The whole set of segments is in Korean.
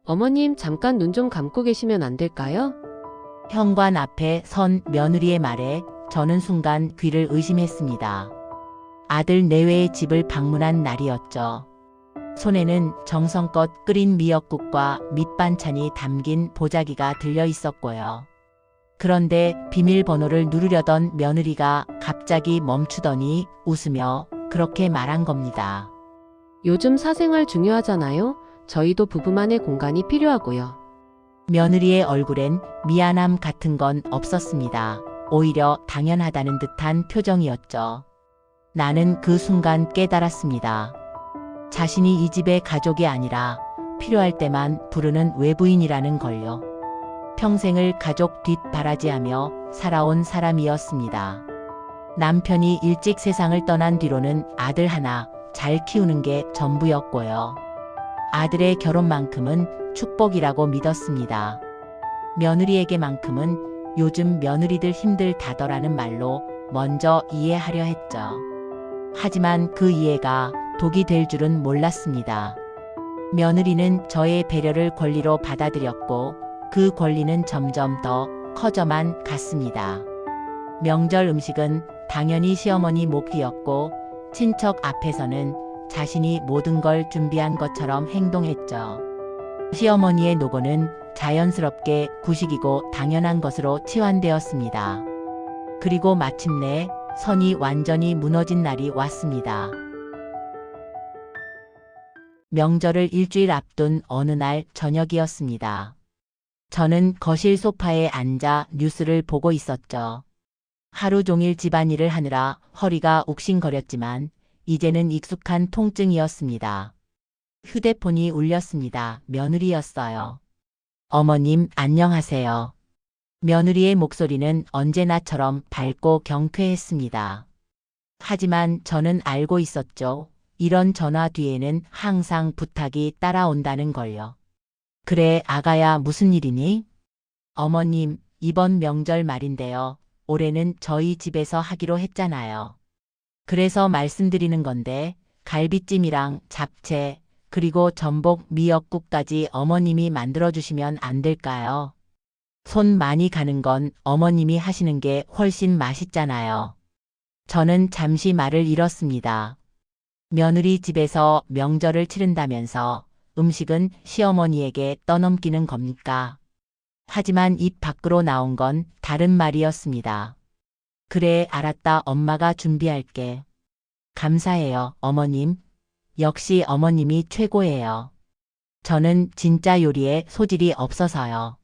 어머님, 잠깐 눈 좀 감고 계시면 안 될까요? 현관 앞에 선 며느리의 말에 저는 순간 귀를 의심했습니다. 아들 내외의 집을 방문한 날이었죠. 손에는 정성껏 끓인 미역국과 밑반찬이 담긴 보자기가 들려 있었고요. 그런데 비밀번호를 누르려던 며느리가 갑자기 멈추더니 웃으며 그렇게 말한 겁니다. 요즘 사생활 중요하잖아요. 저희도 부부만의 공간이 필요하고요. 며느리의 얼굴엔 미안함 같은 건 없었습니다. 오히려 당연하다는 듯한 표정이었죠. 나는 그 순간 깨달았습니다. 자신이 이 집의 가족이 아니라 필요할 때만 부르는 외부인이라는 걸요. 평생을 가족 뒷바라지하며 살아온 사람이었습니다. 남편이 일찍 세상을 떠난 뒤로는 아들 하나 잘 키우는 게 전부였고요. 아들의 결혼만큼은 축복이라고 믿었습니다. 며느리에게만큼은 요즘 며느리들 힘들다더라는 말로 먼저 이해하려 했죠. 하지만 그 이해가 독이 될 줄은 몰랐습니다. 며느리는 저의 배려를 권리로 받아들였고 그 권리는 점점 더 커져만 갔습니다. 명절 음식은 당연히 시어머니 몫이었고 친척 앞에서는 자신이 모든 걸 준비한 것처럼 행동했죠. 시어머니의 노고는 자연스럽게 구식이고 당연한 것으로 치환되었습니다. 그리고 마침내 선이 완전히 무너진 날이 왔습니다. 명절을 일주일 앞둔 어느 날 저녁이었습니다. 저는 거실 소파에 앉아 뉴스를 보고 있었죠. 하루 종일 집안일을 하느라 허리가 욱신거렸지만 이제는 익숙한 통증이었습니다. 휴대폰이 울렸습니다. 며느리였어요. 어머님, 안녕하세요. 며느리의 목소리는 언제나처럼 밝고 경쾌했습니다. 하지만 저는 알고 있었죠. 이런 전화 뒤에는 항상 부탁이 따라온다는 걸요. 그래, 아가야, 무슨 일이니? 어머님, 이번 명절 말인데요. 올해는 저희 집에서 하기로 했잖아요. 그래서 말씀드리는 건데 갈비찜이랑 잡채 그리고 전복 미역국까지 어머님이 만들어주시면 안 될까요? 손 많이 가는 건 어머님이 하시는 게 훨씬 맛있잖아요. 저는 잠시 말을 잃었습니다. 며느리 집에서 명절을 치른다면서 음식은 시어머니에게 떠넘기는 겁니까? 하지만 입 밖으로 나온 건 다른 말이었습니다. 그래, 알았다. 엄마가 준비할게. 감사해요, 어머님. 역시 어머님이 최고예요. 저는 진짜 요리에 소질이 없어서요.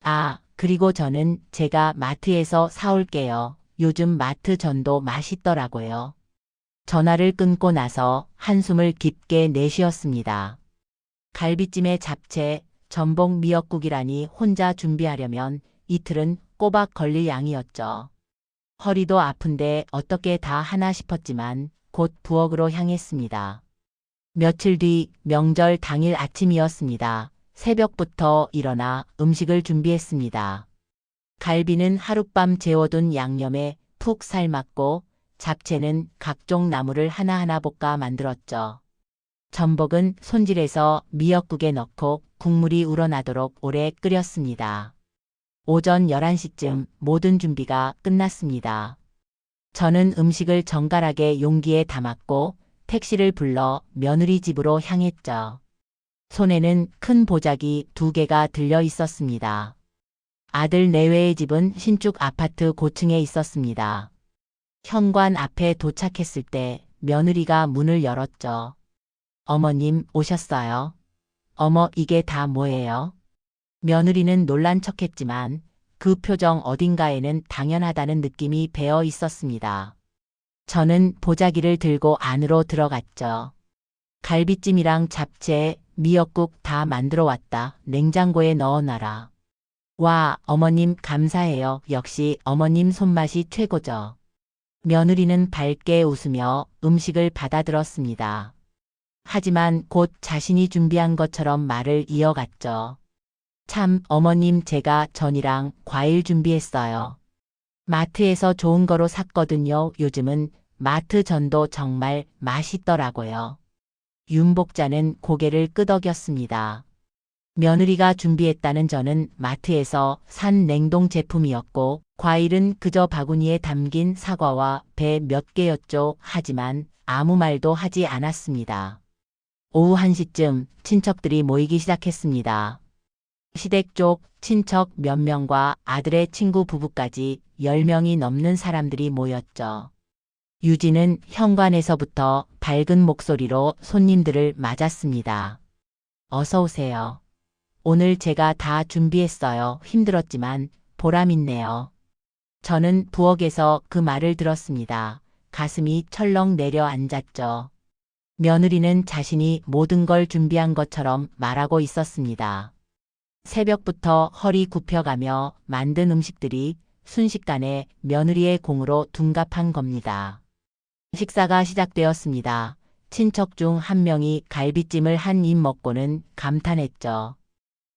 아, 그리고 저는 제가 마트에서 사올게요. 요즘 마트 전도 맛있더라고요. 전화를 끊고 나서 한숨을 깊게 내쉬었습니다. 갈비찜에 잡채, 전복 미역국이라니 혼자 준비하려면 이틀은 꼬박 걸릴 양이었죠. 허리도 아픈데 어떻게 다 하나 싶었지만 곧 부엌으로 향했습니다. 며칠 뒤 명절 당일 아침이었습니다. 새벽부터 일어나 음식을 준비했습니다. 갈비는 하룻밤 재워둔 양념에 푹 삶았고 잡채는 각종 나물을 하나하나 볶아 만들었죠. 전복은 손질해서 미역국에 넣고 국물이 우러나도록 오래 끓였습니다. 오전 11시쯤 모든 준비가 끝났습니다. 저는 음식을 정갈하게 용기에 담았고 택시를 불러 며느리 집으로 향했죠. 손에는 큰 보자기 2개가 들려 있었습니다. 아들 내외의 집은 신축 아파트 고층에 있었습니다. 현관 앞에 도착했을 때 며느리가 문을 열었죠. 어머님 오셨어요? 어머, 이게 다 뭐예요? 며느리는 놀란 척했지만 그 표정 어딘가에는 당연하다는 느낌이 배어 있었습니다. 저는 보자기를 들고 안으로 들어갔죠. 갈비찜이랑 잡채, 미역국 다 만들어 왔다. 냉장고에 넣어놔라. 와, 어머님 감사해요. 역시 어머님 손맛이 최고죠. 며느리는 밝게 웃으며 음식을 받아들었습니다. 하지만 곧 자신이 준비한 것처럼 말을 이어갔죠. 참, 어머님 제가 전이랑 과일 준비했어요. 마트에서 좋은 거로 샀거든요. 요즘은 마트 전도 정말 맛있더라고요. 윤복자는 고개를 끄덕였습니다. 며느리가 준비했다는 전은 마트에서 산 냉동 제품이었고 과일은 그저 바구니에 담긴 사과와 배 몇 개였죠. 하지만 아무 말도 하지 않았습니다. 오후 1시쯤 친척들이 모이기 시작했습니다. 시댁 쪽 친척 몇 명과 아들의 친구 부부까지 10명이 넘는 사람들이 모였죠. 유진은 현관에서부터 밝은 목소리로 손님들을 맞았습니다. 어서 오세요. 오늘 제가 다 준비했어요. 힘들었지만 보람 있네요. 저는 부엌에서 그 말을 들었습니다. 가슴이 철렁 내려앉았죠. 며느리는 자신이 모든 걸 준비한 것처럼 말하고 있었습니다. 새벽부터 허리 굽혀가며 만든 음식들이 순식간에 며느리의 공으로 둔갑한 겁니다. 식사가 시작되었습니다. 친척 중 한 명이 갈비찜을 한 입 먹고는 감탄했죠.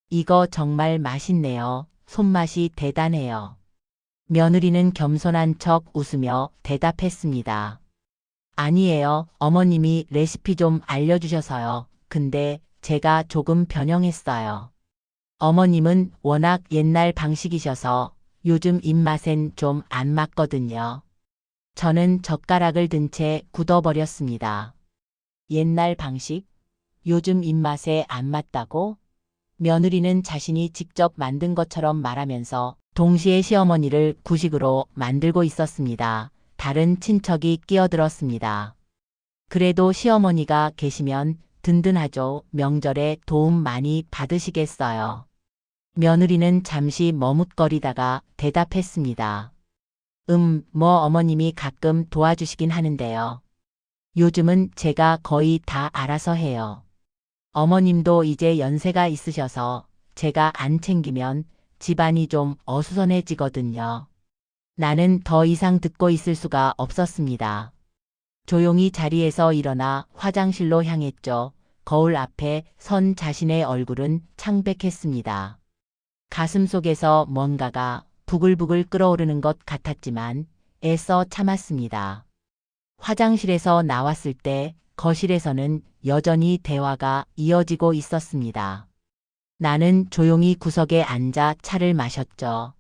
이거 정말 맛있네요. 손맛이 대단해요. 며느리는 겸손한 척 웃으며 대답했습니다. 아니에요. 어머님이 레시피 좀 알려주셔서요. 근데 제가 조금 변형했어요. 어머님은 워낙 옛날 방식이셔서 요즘 입맛엔 좀 안 맞거든요. 저는 젓가락을 든 채 굳어버렸습니다. 옛날 방식? 요즘 입맛에 안 맞다고? 며느리는 자신이 직접 만든 것처럼 말하면서 동시에 시어머니를 구식으로 만들고 있었습니다. 다른 친척이 끼어들었습니다. 그래도 시어머니가 계시면 든든하죠. 명절에 도움 많이 받으시겠어요. 며느리는 잠시 머뭇거리다가 대답했습니다. 뭐 어머님이 가끔 도와주시긴 하는데요. 요즘은 제가 거의 다 알아서 해요. 어머님도 이제 연세가 있으셔서 제가 안 챙기면 집안이 좀 어수선해지거든요. 나는 더 이상 듣고 있을 수가 없었습니다. 조용히 자리에서 일어나 화장실로 향했죠. 거울 앞에 선 자신의 얼굴은 창백했습니다. 가슴속에서 뭔가가 부글부글 끓어오르는 것 같았지만 애써 참았습니다. 화장실에서 나왔을 때 거실에서는 여전히 대화가 이어지고 있었습니다. 나는 조용히 구석에 앉아 차를 마셨죠.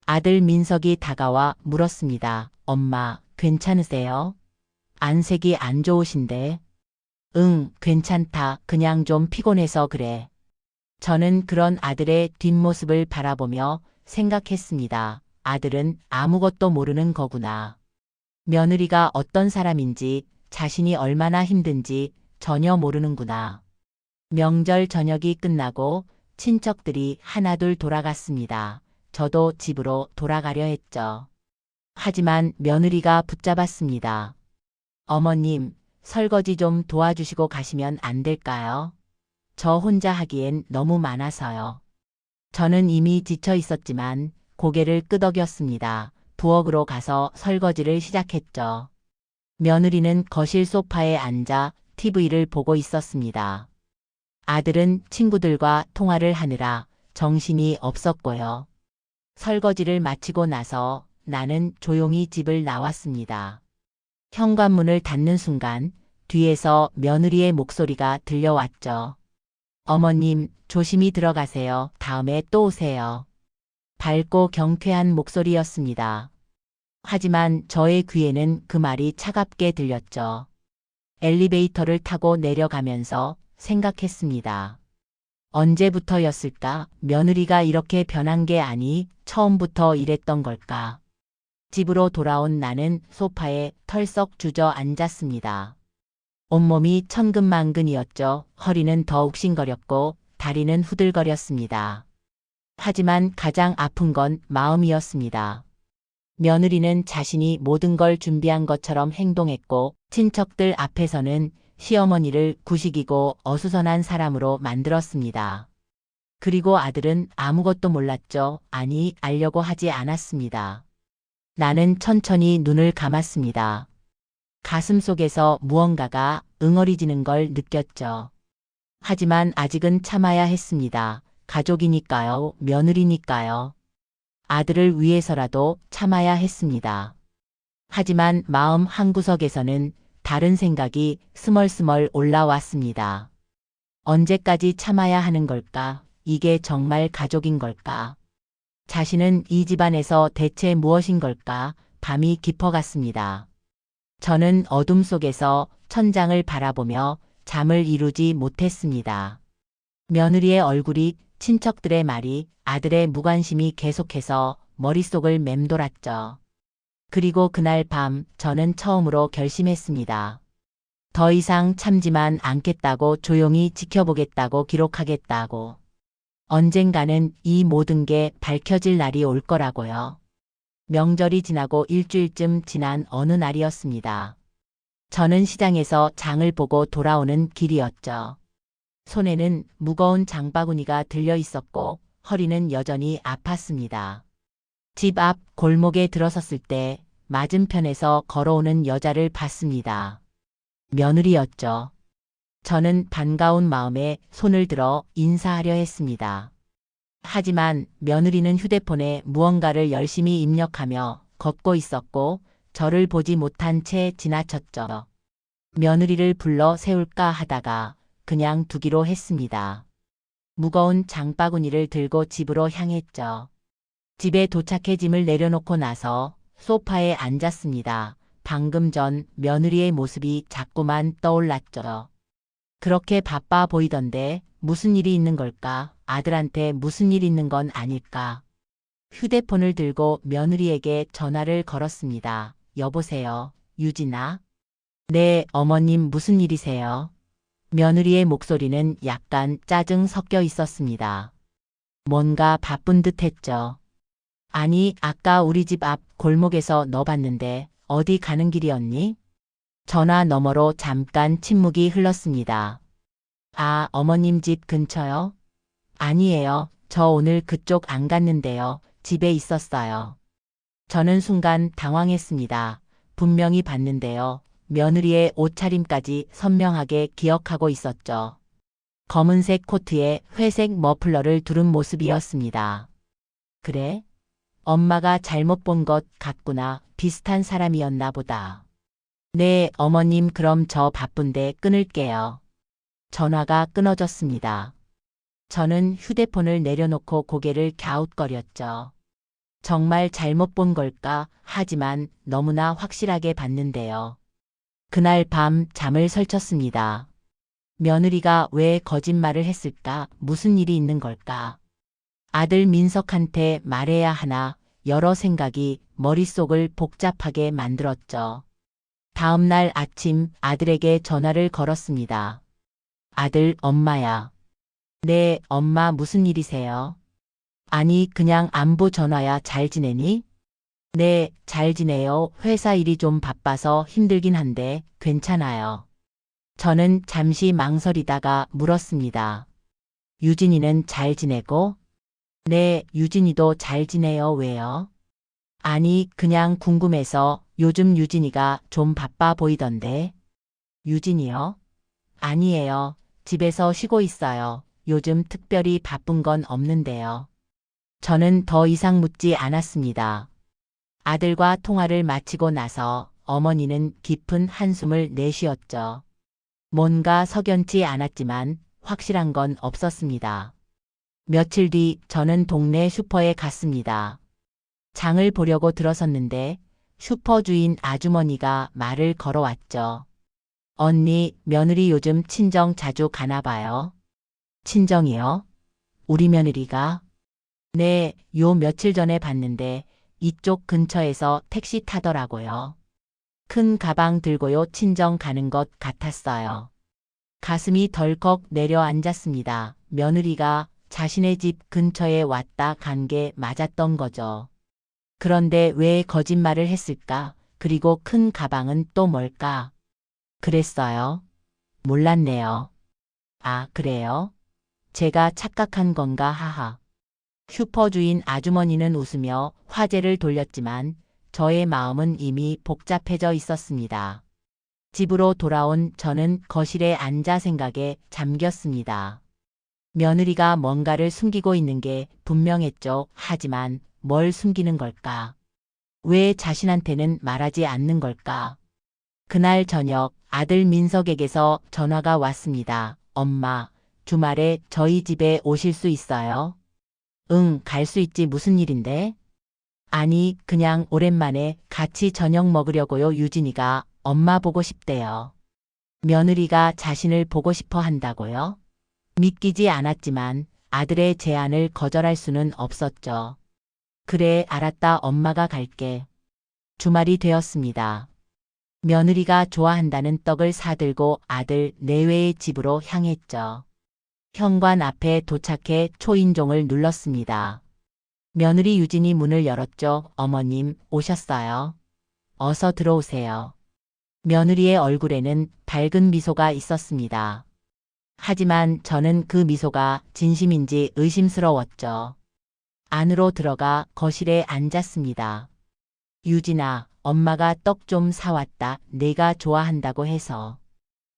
아들 민석이 다가와 물었습니다. 엄마, 괜찮으세요? 안색이 안 좋으신데? 응, 괜찮다. 그냥 좀 피곤해서 그래. 저는 그런 아들의 뒷모습을 바라보며 생각했습니다. 아들은 아무것도 모르는 거구나. 며느리가 어떤 사람인지, 자신이 얼마나 힘든지 전혀 모르는구나. 명절 저녁이 끝나고 친척들이 하나둘 돌아갔습니다. 저도 집으로 돌아가려 했죠. 하지만 며느리가 붙잡았습니다. 어머님, 설거지 좀 도와주시고 가시면 안 될까요? 저 혼자 하기엔 너무 많아서요. 저는 이미 지쳐 있었지만 고개를 끄덕였습니다. 부엌으로 가서 설거지를 시작했죠. 며느리는 거실 소파에 앉아 TV를 보고 있었습니다. 아들은 친구들과 통화를 하느라 정신이 없었고요. 설거지를 마치고 나서 나는 조용히 집을 나왔습니다. 현관문을 닫는 순간 뒤에서 며느리의 목소리가 들려왔죠. 어머님, 조심히 들어가세요. 다음에 또 오세요. 밝고 경쾌한 목소리였습니다. 하지만 저의 귀에는 그 말이 차갑게 들렸죠. 엘리베이터를 타고 내려가면서 생각했습니다. 언제부터였을까? 며느리가 이렇게 변한 게 아니 처음부터 이랬던 걸까? 집으로 돌아온 나는 소파에 털썩 주저앉았습니다. 온몸이 천근만근이었죠. 허리는 더욱 욱신거렸고 다리는 후들거렸습니다. 하지만 가장 아픈 건 마음이었습니다. 며느리는 자신이 모든 걸 준비한 것처럼 행동했고 친척들 앞에서는 시어머니를 구식이고 어수선한 사람으로 만들었습니다. 그리고 아들은 아무것도 몰랐죠. 아니, 알려고 하지 않았습니다. 나는 천천히 눈을 감았습니다. 가슴 속에서 무언가가 응어리지는 걸 느꼈죠. 하지만 아직은 참아야 했습니다. 가족이니까요, 며느리니까요. 아들을 위해서라도 참아야 했습니다. 하지만 마음 한구석에서는 다른 생각이 스멀스멀 올라왔습니다. 언제까지 참아야 하는 걸까? 이게 정말 가족인 걸까? 자신은 이 집안에서 대체 무엇인 걸까? 밤이 깊어갔습니다. 저는 어둠 속에서 천장을 바라보며 잠을 이루지 못했습니다. 며느리의 얼굴이, 친척들의 말이, 아들의 무관심이 계속해서 머릿속을 맴돌았죠. 그리고 그날 밤 저는 처음으로 결심했습니다. 더 이상 참지만 않겠다고, 조용히 지켜보겠다고, 기록하겠다고. 언젠가는 이 모든 게 밝혀질 날이 올 거라고요. 명절이 지나고 일주일쯤 지난 어느 날이었습니다. 저는 시장에서 장을 보고 돌아오는 길이었죠. 손에는 무거운 장바구니가 들려 있었고 허리는 여전히 아팠습니다. 집 앞 골목에 들어섰을 때 맞은편에서 걸어오는 여자를 봤습니다. 며느리였죠. 저는 반가운 마음에 손을 들어 인사하려 했습니다. 하지만 며느리는 휴대폰에 무언가를 열심히 입력하며 걷고 있었고 저를 보지 못한 채 지나쳤죠. 며느리를 불러 세울까 하다가 그냥 두기로 했습니다. 무거운 장바구니를 들고 집으로 향했죠. 집에 도착해 짐을 내려놓고 나서 소파에 앉았습니다. 방금 전 며느리의 모습이 자꾸만 떠올랐죠. 그렇게 바빠 보이던데 무슨 일이 있는 걸까? 아들한테 무슨 일 있는 건 아닐까? 휴대폰을 들고 며느리에게 전화를 걸었습니다. 여보세요, 유진아? 네, 어머님 무슨 일이세요? 며느리의 목소리는 약간 짜증 섞여 있었습니다. 뭔가 바쁜 듯 했죠. 아니, 아까 우리 집 앞 골목에서 너 봤는데 어디 가는 길이었니? 전화 너머로 잠깐 침묵이 흘렀습니다. 아, 어머님 집 근처요? 아니에요. 저 오늘 그쪽 안 갔는데요. 집에 있었어요. 저는 순간 당황했습니다. 분명히 봤는데요. 며느리의 옷차림까지 선명하게 기억하고 있었죠. 검은색 코트에 회색 머플러를 두른 모습이었습니다. 그래? 엄마가 잘못 본 것 같구나. 비슷한 사람이었나 보다. 네, 어머님 그럼 저 바쁜데 끊을게요. 전화가 끊어졌습니다. 저는 휴대폰을 내려놓고 고개를 갸웃거렸죠. 정말 잘못 본 걸까? 하지만 너무나 확실하게 봤는데요. 그날 밤 잠을 설쳤습니다. 며느리가 왜 거짓말을 했을까? 무슨 일이 있는 걸까? 아들 민석한테 말해야 하나? 여러 생각이 머릿속을 복잡하게 만들었죠. 다음 날 아침 아들에게 전화를 걸었습니다. 아들, 엄마야. 네, 엄마 무슨 일이세요? 아니, 그냥 안부 전화야. 잘 지내니? 네, 잘 지내요. 회사 일이 좀 바빠서 힘들긴 한데 괜찮아요. 저는 잠시 망설이다가 물었습니다. 유진이는 잘 지내고? 네, 유진이도 잘 지내요. 왜요? 아니, 그냥 궁금해서. 요즘 유진이가 좀 바빠 보이던데. 유진이요? 아니에요. 집에서 쉬고 있어요. 요즘 특별히 바쁜 건 없는데요. 저는 더 이상 묻지 않았습니다. 아들과 통화를 마치고 나서 어머니는 깊은 한숨을 내쉬었죠. 뭔가 석연치 않았지만 확실한 건 없었습니다. 며칠 뒤 저는 동네 슈퍼에 갔습니다. 장을 보려고 들어섰는데 슈퍼 주인 아주머니가 말을 걸어왔죠. 언니, 며느리 요즘 친정 자주 가나 봐요. 친정이요? 우리 며느리가? 네, 요 며칠 전에 봤는데 이쪽 근처에서 택시 타더라고요. 큰 가방 들고요. 친정 가는 것 같았어요. 가슴이 덜컥 내려앉았습니다. 며느리가 자신의 집 근처에 왔다 간 게 맞았던 거죠. 그런데 왜 거짓말을 했을까? 그리고 큰 가방은 또 뭘까? 그랬어요? 몰랐네요. 아, 그래요? 제가 착각한 건가 하하. 슈퍼 주인 아주머니는 웃으며 화제를 돌렸지만 저의 마음은 이미 복잡해져 있었습니다. 집으로 돌아온 저는 거실에 앉아 생각에 잠겼습니다. 며느리가 뭔가를 숨기고 있는 게 분명했죠. 하지만 뭘 숨기는 걸까? 왜 자신한테는 말하지 않는 걸까? 그날 저녁 아들 민석에게서 전화가 왔습니다. 엄마, 주말에 저희 집에 오실 수 있어요? 응, 갈 수 있지. 무슨 일인데? 아니, 그냥 오랜만에 같이 저녁 먹으려고요. 유진이가 엄마 보고 싶대요. 며느리가 자신을 보고 싶어 한다고요? 믿기지 않았지만 아들의 제안을 거절할 수는 없었죠. 그래, 알았다. 엄마가 갈게. 주말이 되었습니다. 며느리가 좋아한다는 떡을 사들고 아들 내외의 집으로 향했죠. 현관 앞에 도착해 초인종을 눌렀습니다. 며느리 유진이 문을 열었죠. 어머님, 오셨어요. 어서 들어오세요. 며느리의 얼굴에는 밝은 미소가 있었습니다. 하지만 저는 그 미소가 진심인지 의심스러웠죠. 안으로 들어가 거실에 앉았습니다. 유진아, 엄마가 떡 좀 사왔다. 내가 좋아한다고 해서.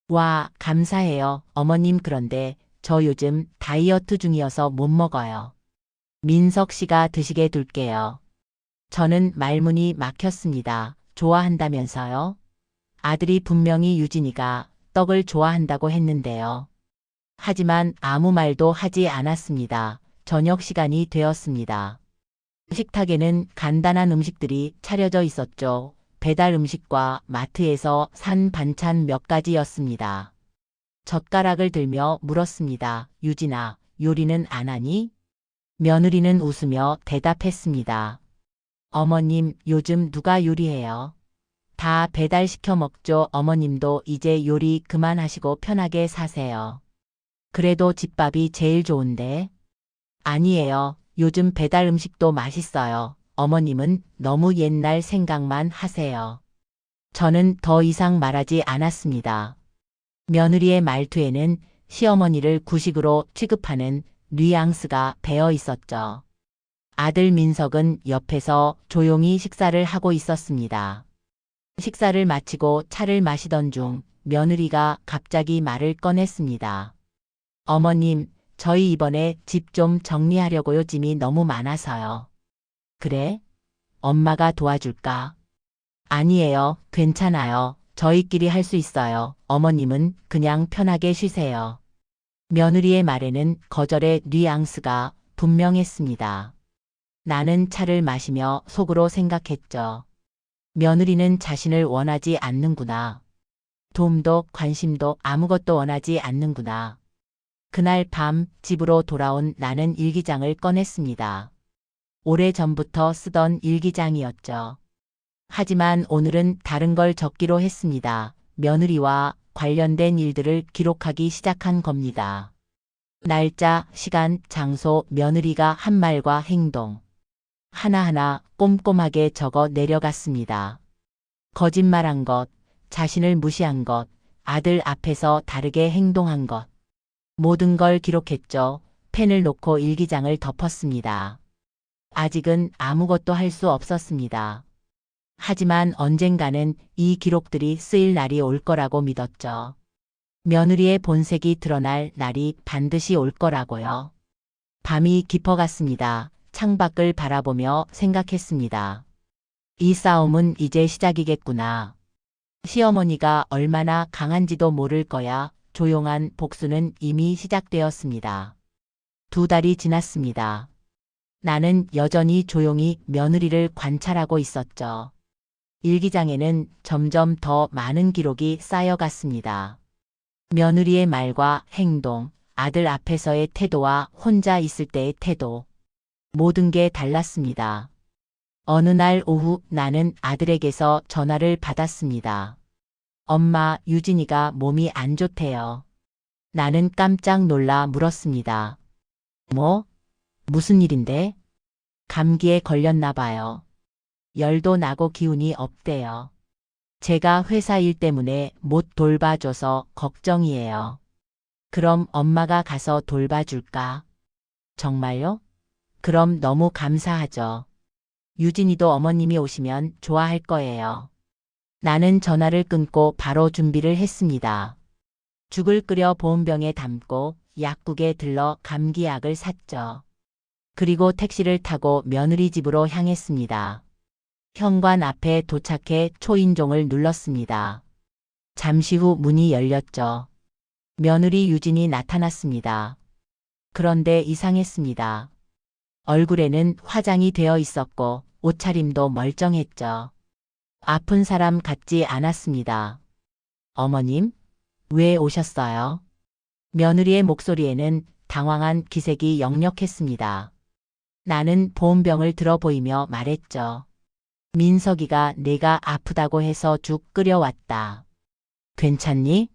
와, 감사해요. 어머님, 그런데 저 요즘 다이어트 중이어서 못 먹어요. 민석 씨가 드시게 둘게요. 저는 말문이 막혔습니다. 좋아한다면서요? 아들이 분명히 유진이가 떡을 좋아한다고 했는데요. 하지만 아무 말도 하지 않았습니다. 저녁 시간이 되었습니다. 식탁에는 간단한 음식들이 차려져 있었죠. 배달 음식과 마트에서 산 반찬 몇 가지였습니다. 젓가락을 들며 물었습니다. 유진아, 요리는 안 하니? 며느리는 웃으며 대답했습니다. 어머님, 요즘 누가 요리해요? 다 배달시켜 먹죠. 어머님도 이제 요리 그만하시고 편하게 사세요. 그래도 집밥이 제일 좋은데? 아니에요. 요즘 배달 음식도 맛있어요. 어머님은 너무 옛날 생각만 하세요. 저는 더 이상 말하지 않았습니다. 며느리의 말투에는 시어머니를 구식으로 취급하는 뉘앙스가 배어 있었죠. 아들 민석은 옆에서 조용히 식사를 하고 있었습니다. 식사를 마치고 차를 마시던 중 며느리가 갑자기 말을 꺼냈습니다. 어머님, 저희 이번에 집 좀 정리하려고요. 짐이 너무 많아서요. 그래? 엄마가 도와줄까? 아니에요. 괜찮아요. 저희끼리 할 수 있어요. 어머님은 그냥 편하게 쉬세요. 며느리의 말에는 거절의 뉘앙스가 분명했습니다. 나는 차를 마시며 속으로 생각했죠. 며느리는 자신을 원하지 않는구나. 도움도 관심도 아무것도 원하지 않는구나. 그날 밤 집으로 돌아온 나는 일기장을 꺼냈습니다. 오래전부터 쓰던 일기장이었죠. 하지만 오늘은 다른 걸 적기로 했습니다. 며느리와 관련된 일들을 기록하기 시작한 겁니다. 날짜, 시간, 장소, 며느리가 한 말과 행동. 하나하나 꼼꼼하게 적어 내려갔습니다. 거짓말한 것, 자신을 무시한 것, 아들 앞에서 다르게 행동한 것. 모든 걸 기록했죠. 펜을 놓고 일기장을 덮었습니다. 아직은 아무것도 할 수 없었습니다. 하지만 언젠가는 이 기록들이 쓰일 날이 올 거라고 믿었죠. 며느리의 본색이 드러날 날이 반드시 올 거라고요. 밤이 깊어갔습니다. 창밖을 바라보며 생각했습니다. 이 싸움은 이제 시작이겠구나. 시어머니가 얼마나 강한지도 모를 거야. 조용한 복수는 이미 시작되었습니다. 2달이 지났습니다. 나는 여전히 조용히 며느리를 관찰하고 있었죠. 일기장에는 점점 더 많은 기록이 쌓여갔습니다. 며느리의 말과 행동, 아들 앞에서의 태도와 혼자 있을 때의 태도. 모든 게 달랐습니다. 어느 날 오후 나는 아들에게서 전화를 받았습니다. 엄마, 유진이가 몸이 안 좋대요. 나는 깜짝 놀라 물었습니다. 뭐? 무슨 일인데? 감기에 걸렸나 봐요. 열도 나고 기운이 없대요. 제가 회사 일 때문에 못 돌봐줘서 걱정이에요. 그럼 엄마가 가서 돌봐줄까? 정말요? 그럼 너무 감사하죠. 유진이도 어머님이 오시면 좋아할 거예요. 나는 전화를 끊고 바로 준비를 했습니다. 죽을 끓여 보온병에 담고 약국에 들러 감기약을 샀죠. 그리고 택시를 타고 며느리 집으로 향했습니다. 현관 앞에 도착해 초인종을 눌렀습니다. 잠시 후 문이 열렸죠. 며느리 유진이 나타났습니다. 그런데 이상했습니다. 얼굴에는 화장이 되어 있었고 옷차림도 멀쩡했죠. 아픈 사람 같지 않았습니다. 어머님, 왜 오셨어요? 며느리의 목소리에는 당황한 기색이 역력했습니다. 나는 보온병을 들어 보이며 말했죠. 민석이가 내가 아프다고 해서 죽 끓여왔다. 괜찮니?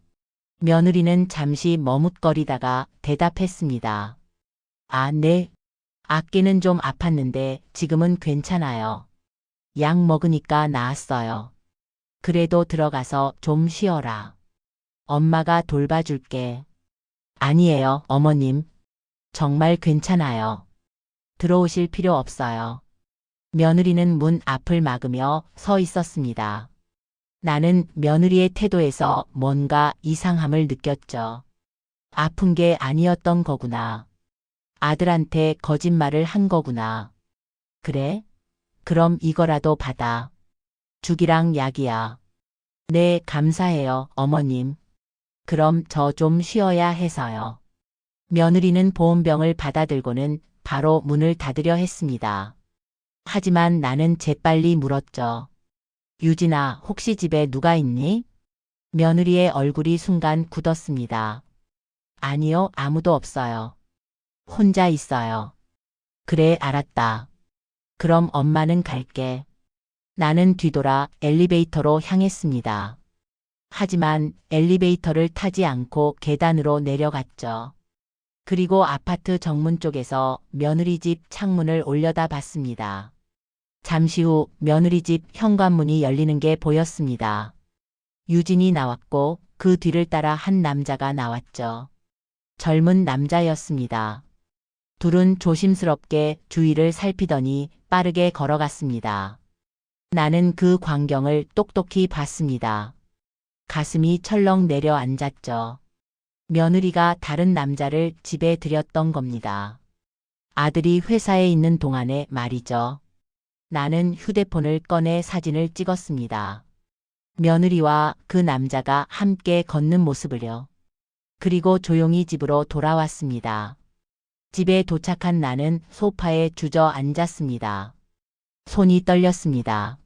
며느리는 잠시 머뭇거리다가 대답했습니다. 아, 네. 아끼는 좀 아팠는데 지금은 괜찮아요. 약 먹으니까 나았어요. 그래도 들어가서 좀 쉬어라. 엄마가 돌봐줄게. 아니에요, 어머님. 정말 괜찮아요. 들어오실 필요 없어요. 며느리는 문 앞을 막으며 서 있었습니다. 나는 며느리의 태도에서 뭔가 이상함을 느꼈죠. 아픈 게 아니었던 거구나. 아들한테 거짓말을 한 거구나. 그래? 그럼 이거라도 받아. 죽이랑 약이야. 네, 감사해요, 어머님. 그럼 저 좀 쉬어야 해서요. 며느리는 보온병을 받아들고는 바로 문을 닫으려 했습니다. 하지만 나는 재빨리 물었죠. 유진아, 혹시 집에 누가 있니? 며느리의 얼굴이 순간 굳었습니다. 아니요, 아무도 없어요. 혼자 있어요. 그래, 알았다. 그럼 엄마는 갈게. 나는 뒤돌아 엘리베이터로 향했습니다. 하지만 엘리베이터를 타지 않고 계단으로 내려갔죠. 그리고 아파트 정문 쪽에서 며느리 집 창문을 올려다 봤습니다. 잠시 후 며느리 집 현관문이 열리는 게 보였습니다. 유진이 나왔고 그 뒤를 따라 한 남자가 나왔죠. 젊은 남자였습니다. 둘은 조심스럽게 주위를 살피더니 빠르게 걸어갔습니다. 나는 그 광경을 똑똑히 봤습니다. 가슴이 철렁 내려앉았죠. 며느리가 다른 남자를 집에 들였던 겁니다. 아들이 회사에 있는 동안에 말이죠. 나는 휴대폰을 꺼내 사진을 찍었습니다. 며느리와 그 남자가 함께 걷는 모습을요. 그리고 조용히 집으로 돌아왔습니다. 집에 도착한 나는 소파에 주저앉았습니다. 손이 떨렸습니다.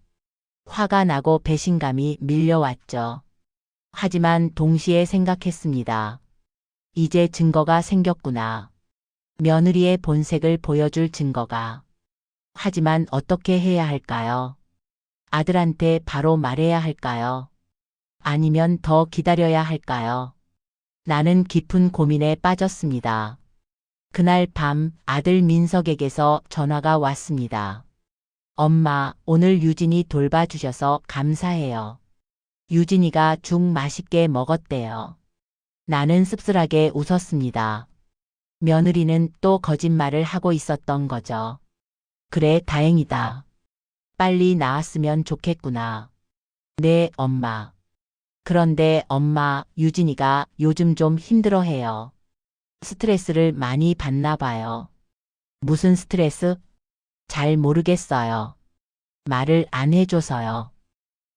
화가 나고 배신감이 밀려왔죠. 하지만 동시에 생각했습니다. 이제 증거가 생겼구나. 며느리의 본색을 보여줄 증거가. 하지만 어떻게 해야 할까요? 아들한테 바로 말해야 할까요? 아니면 더 기다려야 할까요? 나는 깊은 고민에 빠졌습니다. 그날 밤 아들 민석에게서 전화가 왔습니다. 엄마, 오늘 유진이 돌봐주셔서 감사해요. 유진이가 죽 맛있게 먹었대요. 나는 씁쓸하게 웃었습니다. 며느리는 또 거짓말을 하고 있었던 거죠. 그래, 다행이다. 빨리 나았으면 좋겠구나. 네, 엄마. 그런데 엄마, 유진이가 요즘 좀 힘들어해요. 스트레스를 많이 받나 봐요. 무슨 스트레스? 잘 모르겠어요. 말을 안 해줘서요.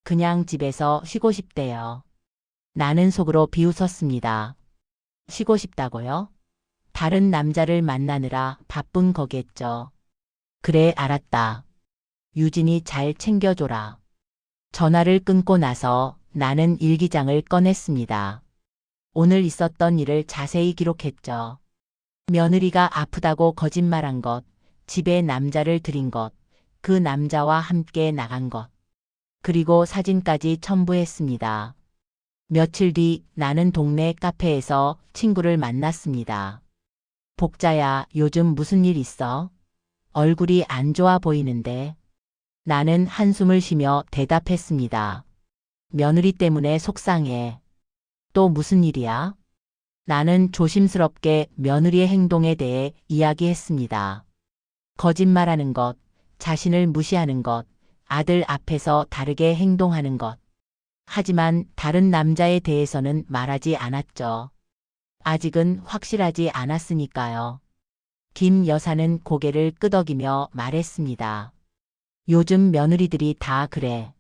그냥 집에서 쉬고 싶대요. 나는 속으로 비웃었습니다. 쉬고 싶다고요? 다른 남자를 만나느라 바쁜 거겠죠. 그래, 알았다. 유진이 잘 챙겨줘라. 전화를 끊고 나서 나는 일기장을 꺼냈습니다. 오늘 있었던 일을 자세히 기록했죠. 며느리가 아프다고 거짓말한 것, 집에 남자를 들인 것, 그 남자와 함께 나간 것, 그리고 사진까지 첨부했습니다. 며칠 뒤 나는 동네 카페에서 친구를 만났습니다. 복자야, 요즘 무슨 일 있어? 얼굴이 안 좋아 보이는데. 나는 한숨을 쉬며 대답했습니다. 며느리 때문에 속상해. 또 무슨 일이야? 나는 조심스럽게 며느리의 행동에 대해 이야기했습니다. 거짓말하는 것, 자신을 무시하는 것, 아들 앞에서 다르게 행동하는 것. 하지만 다른 남자에 대해서는 말하지 않았죠. 아직은 확실하지 않았으니까요. 김 여사는 고개를 끄덕이며 말했습니다. 요즘 며느리들이 다 그래.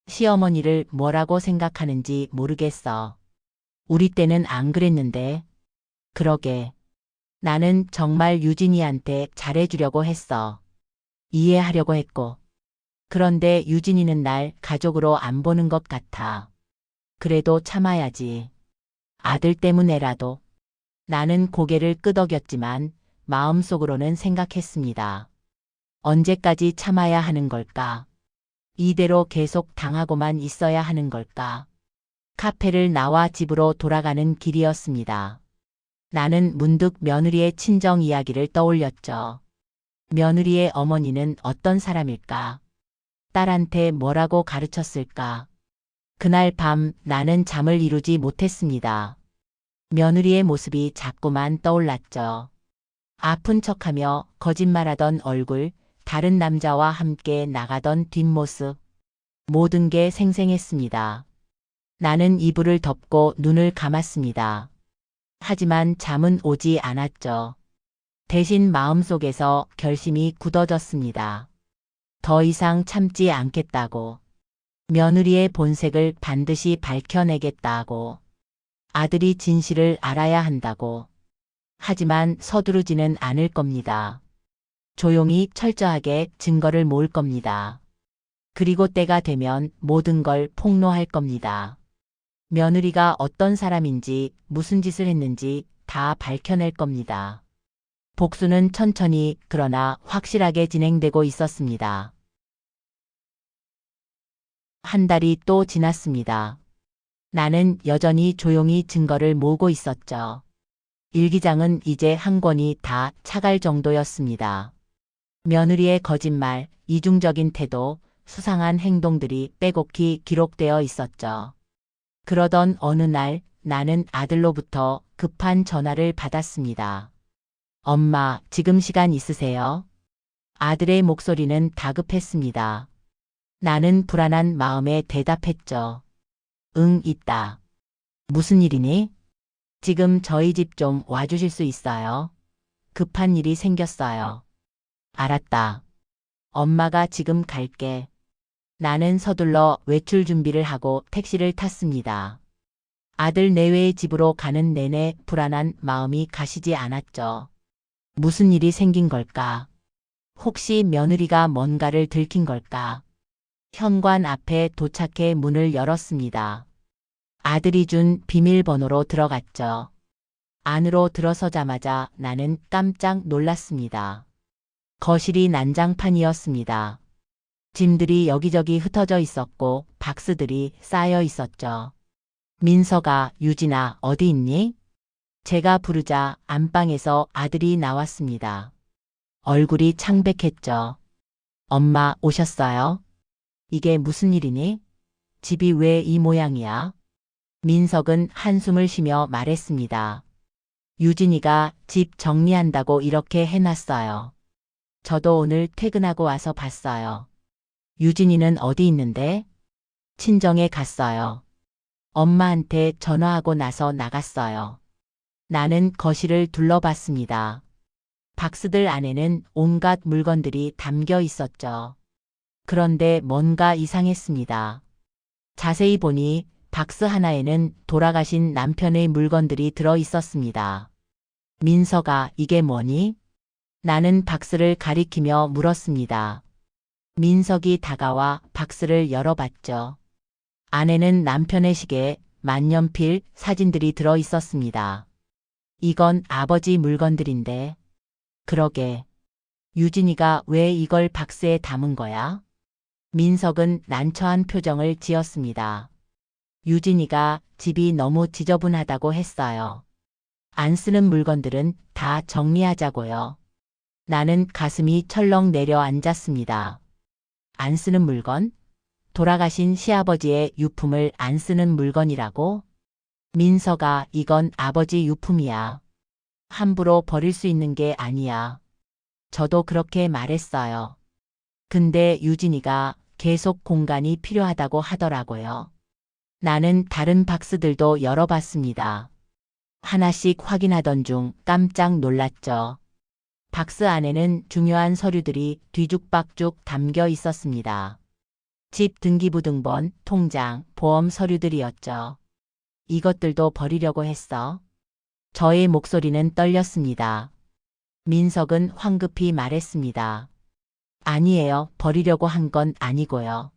시어머니를 뭐라고 생각하는지 모르겠어. 우리 때는 안 그랬는데. 그러게. 나는 정말 유진이한테 잘해주려고 했어. 이해하려고 했고. 그런데 유진이는 날 가족으로 안 보는 것 같아. 그래도 참아야지. 아들 때문에라도. 나는 고개를 끄덕였지만 마음속으로는 생각했습니다. 언제까지 참아야 하는 걸까? 이대로 계속 당하고만 있어야 하는 걸까? 카페를 나와 집으로 돌아가는 길이었습니다. 나는 문득 며느리의 친정 이야기를 떠올렸죠. 며느리의 어머니는 어떤 사람일까? 딸한테 뭐라고 가르쳤을까? 그날 밤 나는 잠을 이루지 못했습니다. 며느리의 모습이 자꾸만 떠올랐죠. 아픈 척하며 거짓말하던 얼굴, 다른 남자와 함께 나가던 뒷모습. 모든 게 생생했습니다. 나는 이불을 덮고 눈을 감았습니다. 하지만 잠은 오지 않았죠. 대신 마음속에서 결심이 굳어졌습니다. 더 이상 참지 않겠다고. 며느리의 본색을 반드시 밝혀내겠다고. 아들이 진실을 알아야 한다고. 하지만 서두르지는 않을 겁니다. 조용히 철저하게 증거를 모을 겁니다. 그리고 때가 되면 모든 걸 폭로할 겁니다. 며느리가 어떤 사람인지 무슨 짓을 했는지 다 밝혀낼 겁니다. 복수는 천천히 그러나 확실하게 진행되고 있었습니다. 한 달이 또 지났습니다. 나는 여전히 조용히 증거를 모으고 있었죠. 일기장은 이제 한 권이 다 차갈 정도였습니다. 며느리의 거짓말, 이중적인 태도, 수상한 행동들이 빼곡히 기록되어 있었죠. 그러던 어느 날 나는 아들로부터 급한 전화를 받았습니다. 엄마, 지금 시간 있으세요? 아들의 목소리는 다급했습니다. 나는 불안한 마음에 대답했죠. 응, 있다. 무슨 일이니? 지금 저희 집 좀 와주실 수 있어요? 급한 일이 생겼어요. 알았다. 엄마가 지금 갈게. 나는 서둘러 외출 준비를 하고 택시를 탔습니다. 아들 내외의 집으로 가는 내내 불안한 마음이 가시지 않았죠. 무슨 일이 생긴 걸까? 혹시 며느리가 뭔가를 들킨 걸까? 현관 앞에 도착해 문을 열었습니다. 아들이 준 비밀번호로 들어갔죠. 안으로 들어서자마자 나는 깜짝 놀랐습니다. 거실이 난장판이었습니다. 짐들이 여기저기 흩어져 있었고 박스들이 쌓여 있었죠. 민서가, 유진아, 어디 있니? 제가 부르자 안방에서 아들이 나왔습니다. 얼굴이 창백했죠. 엄마 오셨어요? 이게 무슨 일이니? 집이 왜 이 모양이야? 민석은 한숨을 쉬며 말했습니다. 유진이가 집 정리한다고 이렇게 해놨어요. 저도 오늘 퇴근하고 와서 봤어요. 유진이는 어디 있는데? 친정에 갔어요. 엄마한테 전화하고 나서 나갔어요. 나는 거실을 둘러봤습니다. 박스들 안에는 온갖 물건들이 담겨 있었죠. 그런데 뭔가 이상했습니다. 자세히 보니 박스 하나에는 돌아가신 남편의 물건들이 들어 있었습니다. 민서가 이게 뭐니? 나는 박스를 가리키며 물었습니다. 민석이 다가와 박스를 열어봤죠. 안에는 남편의 시계, 만년필, 사진들이 들어 있었습니다. 이건 아버지 물건들인데. 그러게. 유진이가 왜 이걸 박스에 담은 거야? 민석은 난처한 표정을 지었습니다. 유진이가 집이 너무 지저분하다고 했어요. 안 쓰는 물건들은 다 정리하자고요. 나는 가슴이 철렁 내려앉았습니다. 안 쓰는 물건? 돌아가신 시아버지의 유품을 안 쓰는 물건이라고? 민서가 이건 아버지 유품이야. 함부로 버릴 수 있는 게 아니야. 저도 그렇게 말했어요. 근데 유진이가 계속 공간이 필요하다고 하더라고요. 나는 다른 박스들도 열어봤습니다. 하나씩 확인하던 중 깜짝 놀랐죠. 박스 안에는 중요한 서류들이 뒤죽박죽 담겨 있었습니다. 집 등기부등본, 통장, 보험 서류들이었죠. 이것들도 버리려고 했어? 저의 목소리는 떨렸습니다. 민석은 황급히 말했습니다. 아니에요. 버리려고 한 건 아니고요.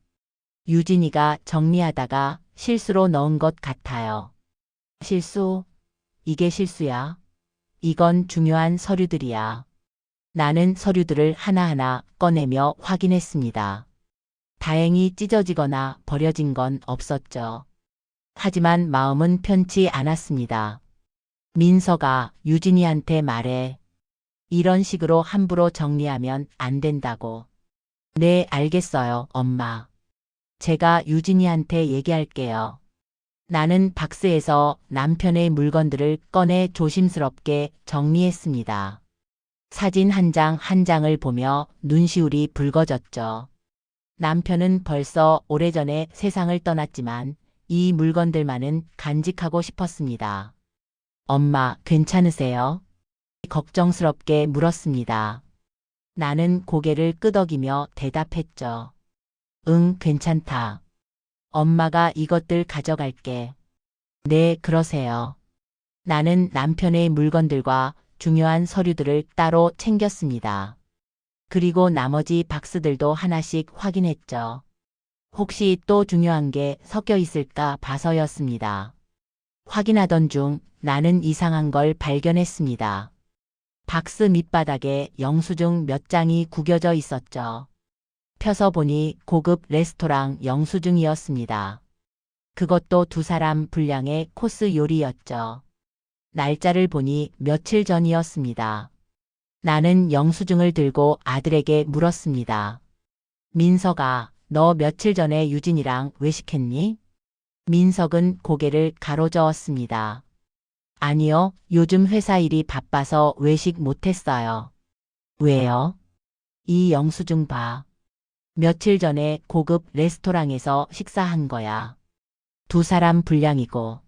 유진이가 정리하다가 실수로 넣은 것 같아요. 실수? 이게 실수야? 이건 중요한 서류들이야. 나는 서류들을 하나하나 꺼내며 확인했습니다. 다행히 찢어지거나 버려진 건 없었죠. 하지만 마음은 편치 않았습니다. 민서가 유진이한테 말해. 이런 식으로 함부로 정리하면 안 된다고. 네, 알겠어요, 엄마. 제가 유진이한테 얘기할게요. 나는 박스에서 남편의 물건들을 꺼내 조심스럽게 정리했습니다. 사진 한 장 한 장을 보며 눈시울이 붉어졌죠. 남편은 벌써 오래전에 세상을 떠났지만 이 물건들만은 간직하고 싶었습니다. 엄마, 괜찮으세요? 걱정스럽게 물었습니다. 나는 고개를 끄덕이며 대답했죠. 응, 괜찮다. 엄마가 이것들 가져갈게. 네, 그러세요. 나는 남편의 물건들과 중요한 서류들을 따로 챙겼습니다. 그리고 나머지 박스들도 하나씩 확인했죠. 혹시 또 중요한 게 섞여 있을까 봐서였습니다. 확인하던 중 나는 이상한 걸 발견했습니다. 박스 밑바닥에 영수증 몇 장이 구겨져 있었죠. 펴서 보니 고급 레스토랑 영수증이었습니다. 그것도 두 사람 분량의 코스 요리였죠. 날짜를 보니 며칠 전이었습니다. 나는 영수증을 들고 아들에게 물었습니다. 민석아, 너 며칠 전에 유진이랑 외식했니? 민석은 고개를 가로저었습니다. 아니요, 요즘 회사 일이 바빠서 외식 못했어요. 왜요? 이 영수증 봐. 며칠 전에 고급 레스토랑에서 식사한 거야. 두 사람 분량이고.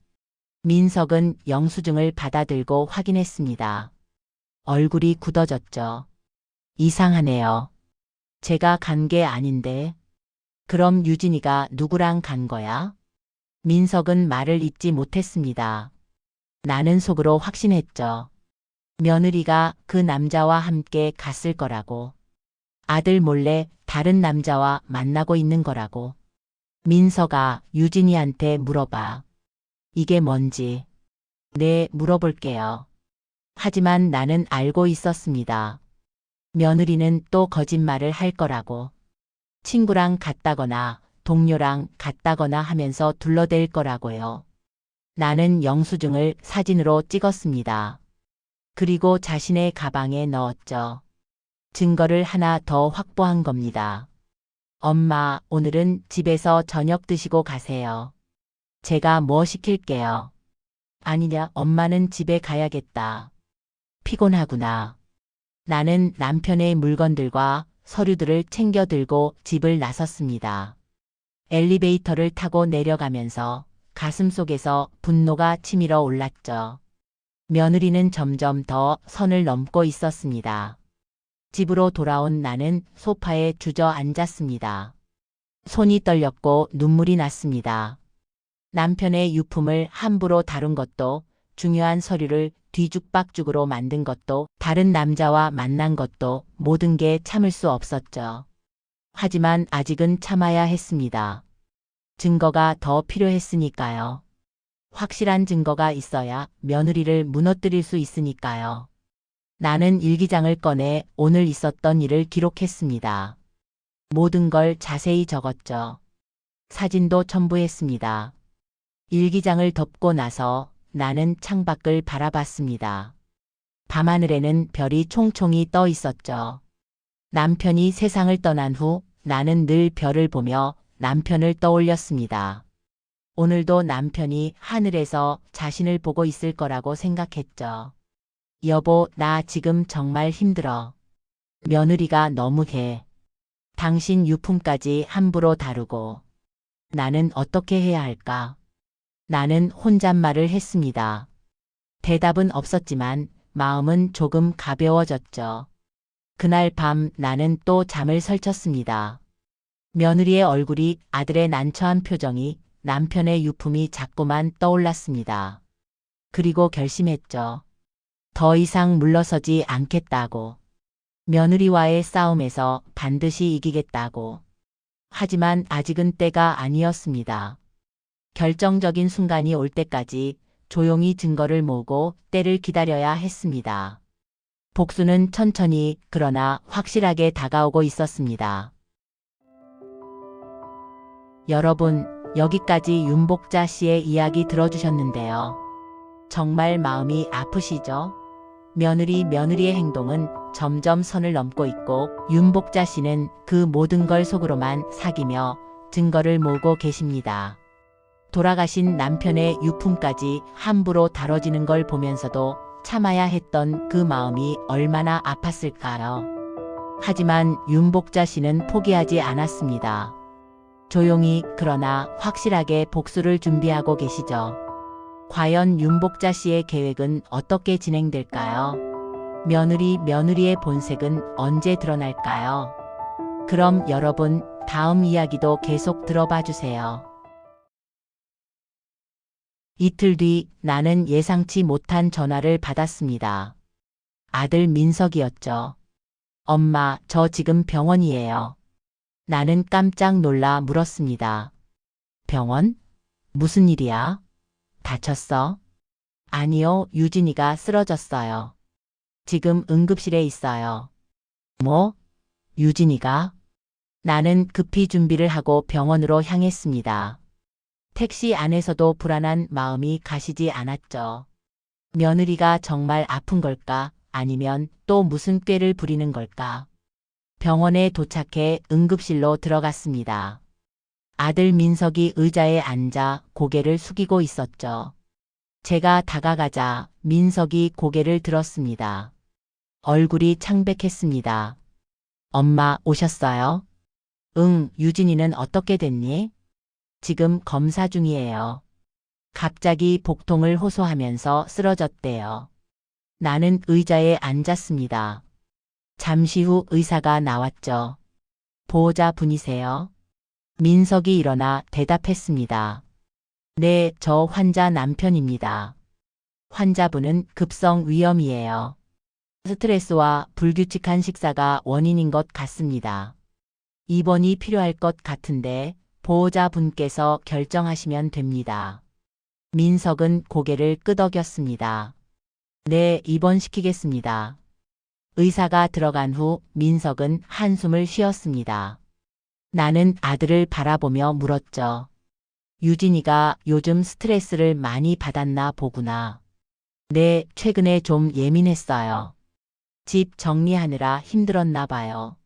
민석은 영수증을 받아들고 확인했습니다. 얼굴이 굳어졌죠. 이상하네요. 제가 간 게 아닌데. 그럼 유진이가 누구랑 간 거야? 민석은 말을 잇지 못했습니다. 나는 속으로 확신했죠. 며느리가 그 남자와 함께 갔을 거라고. 아들 몰래 다른 남자와 만나고 있는 거라고. 민서가 유진이한테 물어봐. 이게 뭔지. 네, 물어볼게요. 하지만 나는 알고 있었습니다. 며느리는 또 거짓말을 할 거라고. 친구랑 갔다거나 동료랑 갔다거나 하면서 둘러댈 거라고요. 나는 영수증을 사진으로 찍었습니다. 그리고 자신의 가방에 넣었죠. 증거를 하나 더 확보한 겁니다. 엄마, 오늘은 집에서 저녁 드시고 가세요. 제가 뭐 시킬게요. 아니냐, 엄마는 집에 가야겠다. 피곤하구나. 나는 남편의 물건들과 서류들을 챙겨 들고 집을 나섰습니다. 엘리베이터를 타고 내려가면서 가슴속에서 분노가 치밀어 올랐죠. 며느리는 점점 더 선을 넘고 있었습니다. 집으로 돌아온 나는 소파에 주저앉았습니다. 손이 떨렸고 눈물이 났습니다. 남편의 유품을 함부로 다룬 것도, 중요한 서류를 뒤죽박죽으로 만든 것도, 다른 남자와 만난 것도 모든 게 참을 수 없었죠. 하지만 아직은 참아야 했습니다. 증거가 더 필요했으니까요. 확실한 증거가 있어야 며느리를 무너뜨릴 수 있으니까요. 나는 일기장을 꺼내 오늘 있었던 일을 기록했습니다. 모든 걸 자세히 적었죠. 사진도 첨부했습니다. 일기장을 덮고 나서 나는 창밖을 바라봤습니다. 밤하늘에는 별이 총총히 떠 있었죠. 남편이 세상을 떠난 후 나는 늘 별을 보며 남편을 떠올렸습니다. 오늘도 남편이 하늘에서 자신을 보고 있을 거라고 생각했죠. 여보, 나 지금 정말 힘들어. 며느리가 너무해. 당신 유품까지 함부로 다루고. 나는 어떻게 해야 할까? 나는 혼잣말을 했습니다. 대답은 없었지만 마음은 조금 가벼워졌죠. 그날 밤 나는 또 잠을 설쳤습니다. 며느리의 얼굴이, 아들의 난처한 표정이 남편의 유품이 자꾸만 떠올랐습니다. 그리고 결심했죠. 더 이상 물러서지 않겠다고. 며느리와의 싸움에서 반드시 이기겠다고. 하지만 아직은 때가 아니었습니다. 결정적인 순간이 올 때까지 조용히 증거를 모으고 때를 기다려야 했습니다. 복수는 천천히 그러나 확실하게 다가오고 있었습니다. 여러분, 여기까지 윤복자 씨의 이야기 들어주셨는데요. 정말 마음이 아프시죠? 며느리의 행동은 점점 선을 넘고 있고 윤복자 씨는 그 모든 걸 속으로만 사귀며 증거를 모으고 계십니다. 돌아가신 남편의 유품까지 함부로 다뤄지는 걸 보면서도 참아야 했던 그 마음이 얼마나 아팠을까요? 하지만 윤복자 씨는 포기하지 않았습니다. 조용히 그러나 확실하게 복수를 준비하고 계시죠. 과연 윤복자 씨의 계획은 어떻게 진행될까요? 며느리의 본색은 언제 드러날까요? 그럼 여러분, 다음 이야기도 계속 들어봐 주세요. 이틀 뒤 나는 예상치 못한 전화를 받았습니다. 아들 민석이었죠. 엄마, 저 지금 병원이에요. 나는 깜짝 놀라 물었습니다. 병원? 무슨 일이야? 다쳤어? 아니요, 유진이가 쓰러졌어요. 지금 응급실에 있어요. 뭐? 유진이가? 나는 급히 준비를 하고 병원으로 향했습니다. 택시 안에서도 불안한 마음이 가시지 않았죠. 며느리가 정말 아픈 걸까? 아니면 또 무슨 꾀를 부리는 걸까? 병원에 도착해 응급실로 들어갔습니다. 아들 민석이 의자에 앉아 고개를 숙이고 있었죠. 제가 다가가자 민석이 고개를 들었습니다. 얼굴이 창백했습니다. 엄마 오셨어요? 응, 유진이는 어떻게 됐니? 지금 검사 중이에요. 갑자기 복통을 호소하면서 쓰러졌대요. 나는 의자에 앉았습니다. 잠시 후 의사가 나왔죠. 보호자 분이세요? 민석이 일어나 대답했습니다. 네, 저 환자 남편입니다. 환자분은 급성 위염이에요. 스트레스와 불규칙한 식사가 원인인 것 같습니다. 입원이 필요할 것 같은데 보호자분께서 결정하시면 됩니다. 민석은 고개를 끄덕였습니다. 네, 입원시키겠습니다. 의사가 들어간 후 민석은 한숨을 쉬었습니다. 나는 아들을 바라보며 물었죠. 유진이가 요즘 스트레스를 많이 받았나 보구나. 네, 최근에 좀 예민했어요. 집 정리하느라 힘들었나 봐요.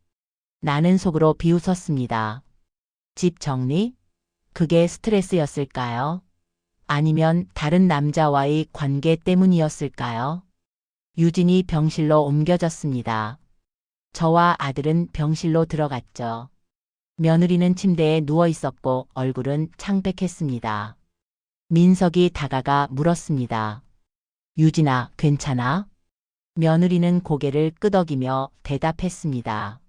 나는 속으로 비웃었습니다. 집 정리? 그게 스트레스였을까요? 아니면 다른 남자와의 관계 때문이었을까요? 유진이 병실로 옮겨졌습니다. 저와 아들은 병실로 들어갔죠. 며느리는 침대에 누워 있었고 얼굴은 창백했습니다. 민석이 다가가 물었습니다. 유진아, 괜찮아? 며느리는 고개를 끄덕이며 대답했습니다.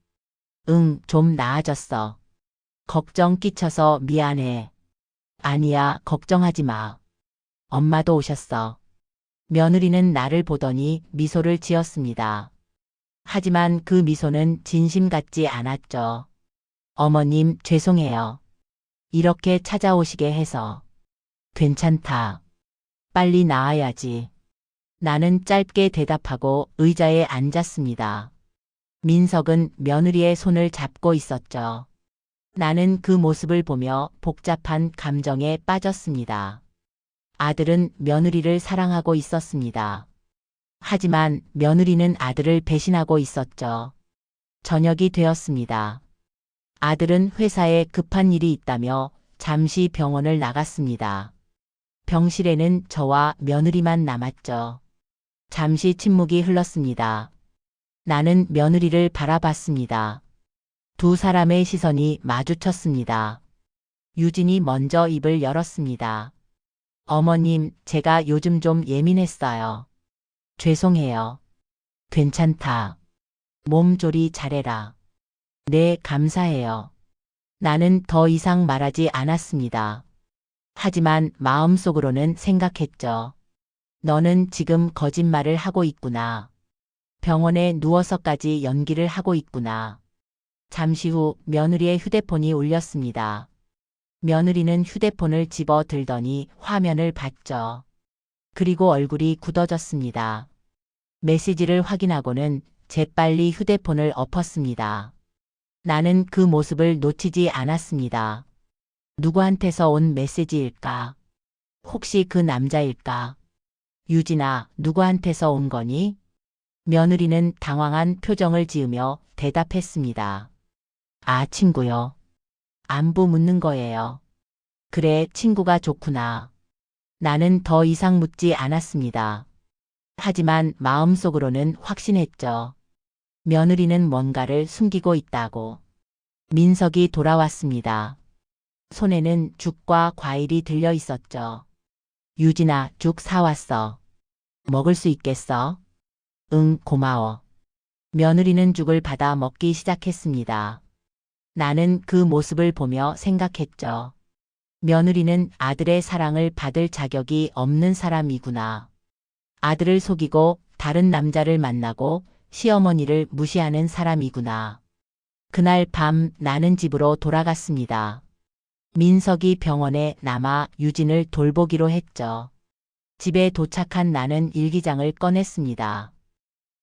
응, 좀 나아졌어. 걱정 끼쳐서 미안해. 아니야, 걱정하지 마. 엄마도 오셨어. 며느리는 나를 보더니 미소를 지었습니다. 하지만 그 미소는 진심 같지 않았죠. 어머님, 죄송해요. 이렇게 찾아오시게 해서. 괜찮다. 빨리 나아야지. 나는 짧게 대답하고 의자에 앉았습니다. 민석은 며느리의 손을 잡고 있었죠. 나는 그 모습을 보며 복잡한 감정에 빠졌습니다. 아들은 며느리를 사랑하고 있었습니다. 하지만 며느리는 아들을 배신하고 있었죠. 저녁이 되었습니다. 아들은 회사에 급한 일이 있다며 잠시 병원을 나갔습니다. 병실에는 저와 며느리만 남았죠. 잠시 침묵이 흘렀습니다. 나는 며느리를 바라봤습니다. 두 사람의 시선이 마주쳤습니다. 유진이 먼저 입을 열었습니다. 어머님, 제가 요즘 좀 예민했어요. 죄송해요. 괜찮다. 몸조리 잘해라. 네, 감사해요. 나는 더 이상 말하지 않았습니다. 하지만 마음속으로는 생각했죠. 너는 지금 거짓말을 하고 있구나. 병원에 누워서까지 연기를 하고 있구나. 잠시 후 며느리의 휴대폰이 울렸습니다. 며느리는 휴대폰을 집어 들더니 화면을 봤죠. 그리고 얼굴이 굳어졌습니다. 메시지를 확인하고는 재빨리 휴대폰을 엎었습니다. 나는 그 모습을 놓치지 않았습니다. 누구한테서 온 메시지일까? 혹시 그 남자일까? 유진아, 누구한테서 온 거니? 며느리는 당황한 표정을 지으며 대답했습니다. 아, 친구요. 안부 묻는 거예요. 그래, 친구가 좋구나. 나는 더 이상 묻지 않았습니다. 하지만 마음속으로는 확신했죠. 며느리는 뭔가를 숨기고 있다고. 민석이 돌아왔습니다. 손에는 죽과 과일이 들려 있었죠. 유진아, 죽 사왔어. 먹을 수 있겠어? 응, 고마워. 며느리는 죽을 받아 먹기 시작했습니다. 나는 그 모습을 보며 생각했죠. 며느리는 아들의 사랑을 받을 자격이 없는 사람이구나. 아들을 속이고 다른 남자를 만나고 시어머니를 무시하는 사람이구나. 그날 밤 나는 집으로 돌아갔습니다. 민석이 병원에 남아 유진을 돌보기로 했죠. 집에 도착한 나는 일기장을 꺼냈습니다.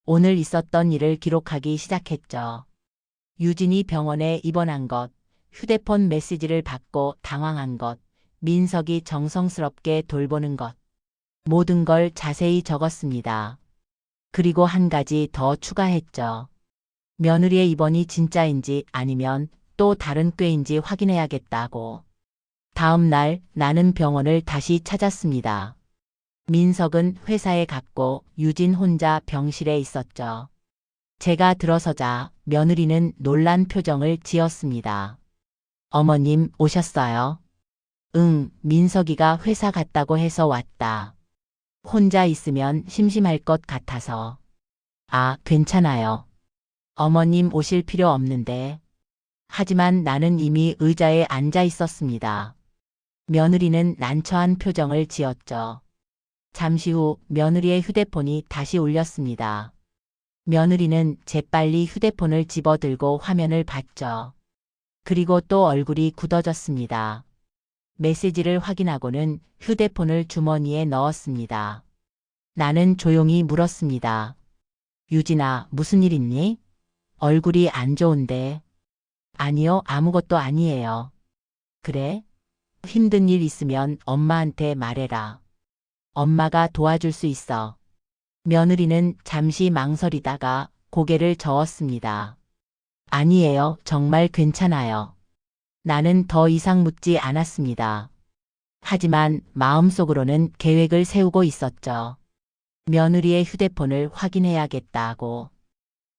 오늘 있었던 일을 기록하기 시작했죠. 유진이 병원에 입원한 것, 휴대폰 메시지를 받고 당황한 것, 민석이 정성스럽게 돌보는 것. 모든 걸 자세히 적었습니다. 그리고 한 가지 더 추가했죠. 며느리의 입원이 진짜인지 아니면 또 다른 꾀인지 확인해야겠다고. 다음 날 나는 병원을 다시 찾았습니다. 민석은 회사에 갔고 유진 혼자 병실에 있었죠. 제가 들어서자 며느리는 놀란 표정을 지었습니다. 어머님 오셨어요? 응, 민석이가 회사 갔다고 해서 왔다. 혼자 있으면 심심할 것 같아서. 아, 괜찮아요. 어머님 오실 필요 없는데. 하지만 나는 이미 의자에 앉아 있었습니다. 며느리는 난처한 표정을 지었죠. 잠시 후 며느리의 휴대폰이 다시 울렸습니다. 며느리는 재빨리 휴대폰을 집어들고 화면을 봤죠. 그리고 또 얼굴이 굳어졌습니다. 메시지를 확인하고는 휴대폰을 주머니에 넣었습니다. 나는 조용히 물었습니다. 유진아, 무슨 일 있니? 얼굴이 안 좋은데. 아니요, 아무것도 아니에요. 그래? 힘든 일 있으면 엄마한테 말해라. 엄마가 도와줄 수 있어. 며느리는 잠시 망설이다가 고개를 저었습니다. 아니에요, 정말 괜찮아요. 나는 더 이상 묻지 않았습니다. 하지만 마음속으로는 계획을 세우고 있었죠. 며느리의 휴대폰을 확인해야겠다고.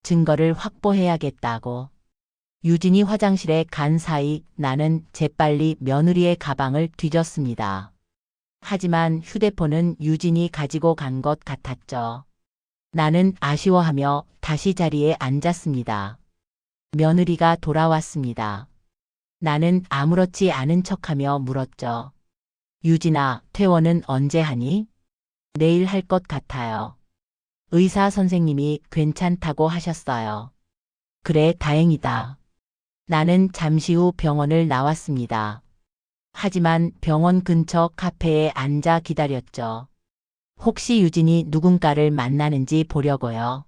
증거를 확보해야겠다고. 유진이 화장실에 간 사이 나는 재빨리 며느리의 가방을 뒤졌습니다. 하지만 휴대폰은 유진이 가지고 간 것 같았죠. 나는 아쉬워하며 다시 자리에 앉았습니다. 며느리가 돌아왔습니다. 나는 아무렇지 않은 척하며 물었죠. 유진아, 퇴원은 언제 하니? 내일 할 것 같아요. 의사 선생님이 괜찮다고 하셨어요. 그래, 다행이다. 나는 잠시 후 병원을 나왔습니다. 하지만 병원 근처 카페에 앉아 기다렸죠. 혹시 유진이 누군가를 만나는지 보려고요.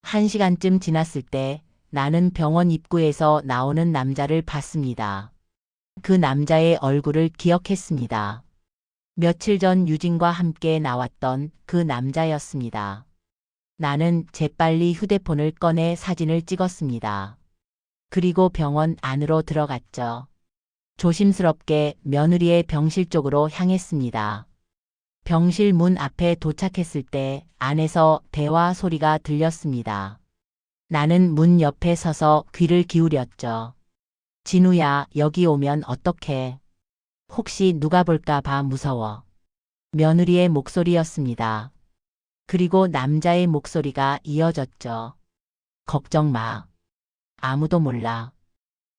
1시간쯤 지났을 때 나는 병원 입구에서 나오는 남자를 봤습니다. 그 남자의 얼굴을 기억했습니다. 며칠 전 유진과 함께 나왔던 그 남자였습니다. 나는 재빨리 휴대폰을 꺼내 사진을 찍었습니다. 그리고 병원 안으로 들어갔죠. 조심스럽게 며느리의 병실 쪽으로 향했습니다. 병실 문 앞에 도착했을 때 안에서 대화 소리가 들렸습니다. 나는 문 옆에 서서 귀를 기울였죠. 진우야, 여기 오면 어떡해? 혹시 누가 볼까 봐 무서워. 며느리의 목소리였습니다. 그리고 남자의 목소리가 이어졌죠. 걱정 마. 아무도 몰라.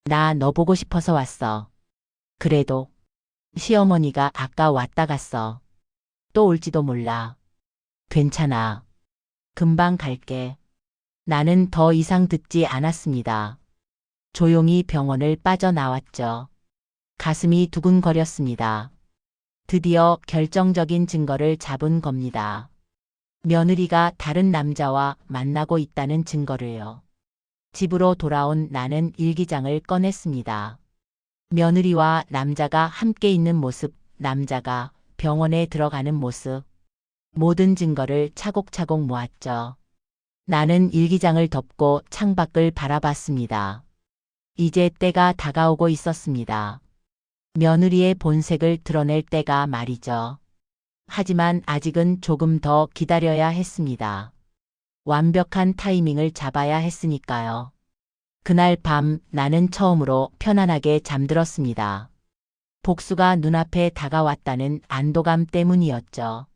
나 너 보고 싶어서 왔어. 그래도 시어머니가 아까 왔다 갔어. 또 올지도 몰라. 괜찮아. 금방 갈게. 나는 더 이상 듣지 않았습니다. 조용히 병원을 빠져나왔죠. 가슴이 두근거렸습니다. 드디어 결정적인 증거를 잡은 겁니다. 며느리가 다른 남자와 만나고 있다는 증거를요. 집으로 돌아온 나는 일기장을 꺼냈습니다. 며느리와 남자가 함께 있는 모습, 남자가 병원에 들어가는 모습, 모든 증거를 차곡차곡 모았죠. 나는 일기장을 덮고 창밖을 바라봤습니다. 이제 때가 다가오고 있었습니다. 며느리의 본색을 드러낼 때가 말이죠. 하지만 아직은 조금 더 기다려야 했습니다. 완벽한 타이밍을 잡아야 했으니까요. 그날 밤 나는 처음으로 편안하게 잠들었습니다. 복수가 눈앞에 다가왔다는 안도감 때문이었죠.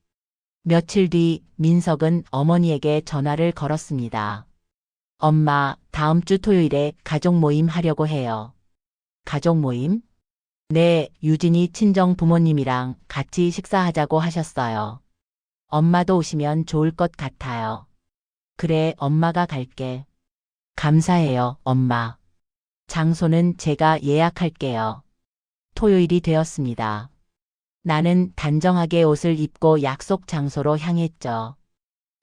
며칠 뒤 민석은 어머니에게 전화를 걸었습니다. 엄마, 다음 주 토요일에 가족 모임 하려고 해요. 가족 모임? 네, 유진이 친정 부모님이랑 같이 식사하자고 하셨어요. 엄마도 오시면 좋을 것 같아요. 그래, 엄마가 갈게. 감사해요, 엄마. 장소는 제가 예약할게요. 토요일이 되었습니다. 나는 단정하게 옷을 입고 약속 장소로 향했죠.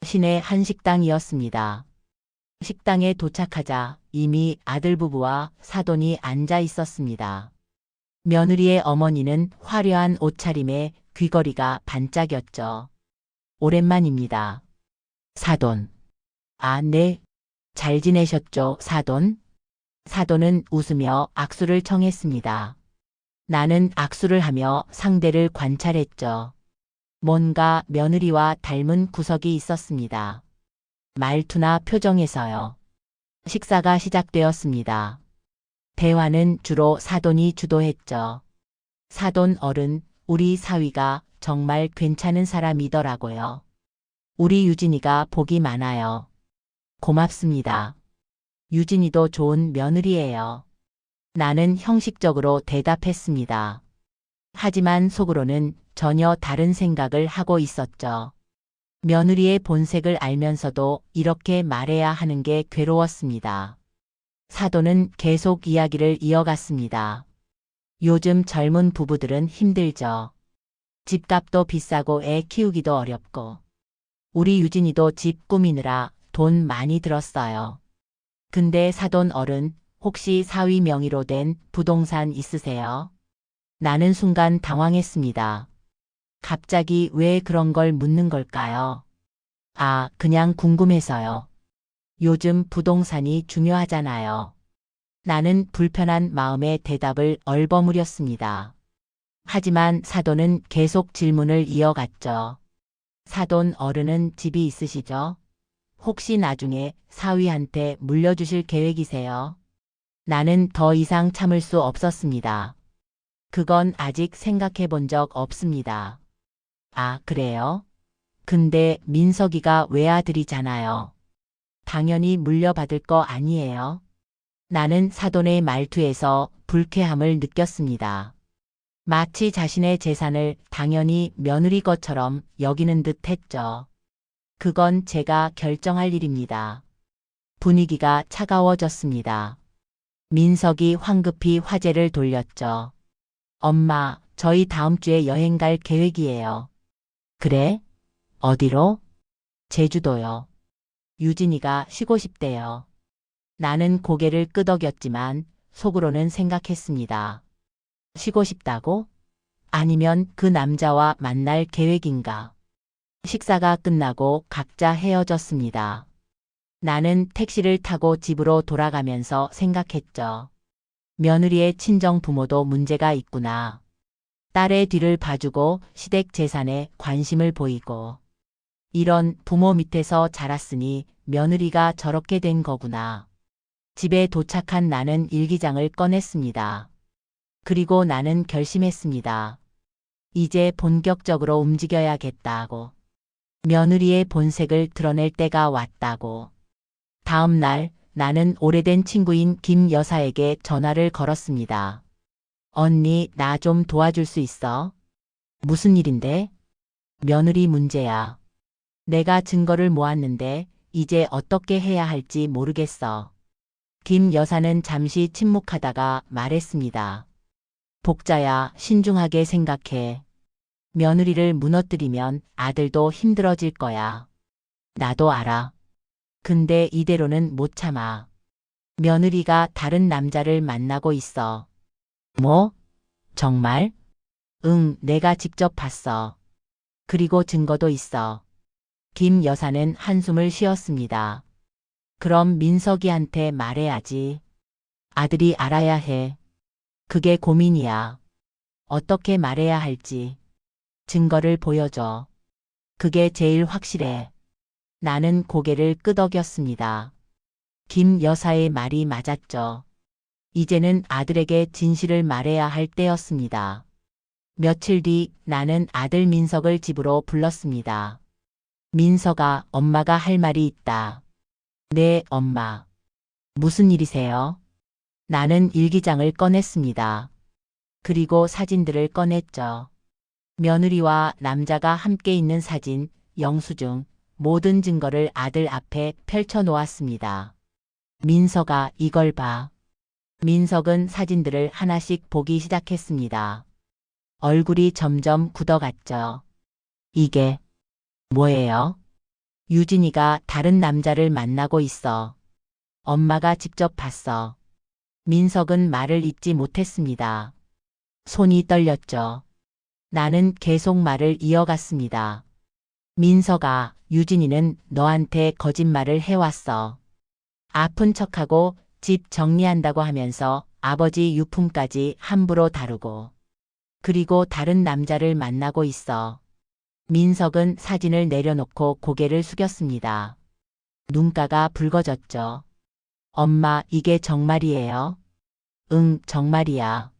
시내 한 식당이었습니다. 식당에 도착하자 이미 아들 부부와 사돈이 앉아 있었습니다. 며느리의 어머니는 화려한 옷차림에 귀걸이가 반짝였죠. 오랜만입니다. 사돈. 아, 네. 잘 지내셨죠, 사돈? 사돈은 웃으며 악수를 청했습니다. 나는 악수를 하며 상대를 관찰했죠. 뭔가 며느리와 닮은 구석이 있었습니다. 말투나 표정에서요. 식사가 시작되었습니다. 대화는 주로 사돈이 주도했죠. 사돈 어른, 우리 사위가 정말 괜찮은 사람이더라고요. 우리 유진이가 복이 많아요. 고맙습니다. 유진이도 좋은 며느리예요. 나는 형식적으로 대답했습니다. 하지만 속으로는 전혀 다른 생각을 하고 있었죠. 며느리의 본색을 알면서도 이렇게 말해야 하는 게 괴로웠습니다. 사돈은 계속 이야기를 이어갔습니다. 요즘 젊은 부부들은 힘들죠. 집값도 비싸고 애 키우기도 어렵고. 우리 유진이도 집 꾸미느라 돈 많이 들었어요. 근데 사돈 어른, 혹시 사위 명의로 된 부동산 있으세요? 나는 순간 당황했습니다. 갑자기 왜 그런 걸 묻는 걸까요? 아, 그냥 궁금해서요. 요즘 부동산이 중요하잖아요. 나는 불편한 마음에 대답을 얼버무렸습니다. 하지만 사돈은 계속 질문을 이어갔죠. 사돈 어른은 집이 있으시죠? 혹시 나중에 사위한테 물려주실 계획이세요? 나는 더 이상 참을 수 없었습니다. 그건 아직 생각해 본 적 없습니다. 아, 그래요? 근데 민석이가 외아들이잖아요. 당연히 물려받을 거 아니에요? 나는 사돈의 말투에서 불쾌함을 느꼈습니다. 마치 자신의 재산을 당연히 며느리 것처럼 여기는 듯 했죠. 그건 제가 결정할 일입니다. 분위기가 차가워졌습니다. 민석이 황급히 화제를 돌렸죠. 엄마, 저희 다음 주에 여행 갈 계획이에요. 그래? 어디로? 제주도요. 유진이가 쉬고 싶대요. 나는 고개를 끄덕였지만 속으로는 생각했습니다. 쉬고 싶다고? 아니면 그 남자와 만날 계획인가? 식사가 끝나고 각자 헤어졌습니다. 나는 택시를 타고 집으로 돌아가면서 생각했죠. 며느리의 친정 부모도 문제가 있구나. 딸의 뒤를 봐주고 시댁 재산에 관심을 보이고. 이런 부모 밑에서 자랐으니 며느리가 저렇게 된 거구나. 집에 도착한 나는 일기장을 꺼냈습니다. 그리고 나는 결심했습니다. 이제 본격적으로 움직여야겠다고. 며느리의 본색을 드러낼 때가 왔다고. 다음 날 나는 오래된 친구인 김 여사에게 전화를 걸었습니다. 언니, 나 좀 도와줄 수 있어? 무슨 일인데? 며느리 문제야. 내가 증거를 모았는데 이제 어떻게 해야 할지 모르겠어. 김 여사는 잠시 침묵하다가 말했습니다. 복자야, 신중하게 생각해. 며느리를 무너뜨리면 아들도 힘들어질 거야. 나도 알아. 근데 이대로는 못 참아. 며느리가 다른 남자를 만나고 있어. 뭐? 정말? 응, 내가 직접 봤어. 그리고 증거도 있어. 김 여사는 한숨을 쉬었습니다. 그럼 민석이한테 말해야지. 아들이 알아야 해. 그게 고민이야. 어떻게 말해야 할지. 증거를 보여줘. 그게 제일 확실해. 나는 고개를 끄덕였습니다. 김 여사의 말이 맞았죠. 이제는 아들에게 진실을 말해야 할 때였습니다. 며칠 뒤 나는 아들 민석을 집으로 불렀습니다. 민석아, 엄마가 할 말이 있다. 네, 엄마. 무슨 일이세요? 나는 일기장을 꺼냈습니다. 그리고 사진들을 꺼냈죠. 며느리와 남자가 함께 있는 사진, 영수증, 모든 증거를 아들 앞에 펼쳐 놓았습니다. 민석아, 이걸 봐. 민석은 사진들을 하나씩 보기 시작했습니다. 얼굴이 점점 굳어갔죠. 이게 뭐예요? 유진이가 다른 남자를 만나고 있어. 엄마가 직접 봤어. 민석은 말을 잇지 못했습니다. 손이 떨렸죠. 나는 계속 말을 이어갔습니다. 민석아, 유진이는 너한테 거짓말을 해왔어. 아픈 척하고 집 정리한다고 하면서 아버지 유품까지 함부로 다루고. 그리고 다른 남자를 만나고 있어. 민석은 사진을 내려놓고 고개를 숙였습니다. 눈가가 붉어졌죠. 엄마, 이게 정말이에요? 응, 정말이야.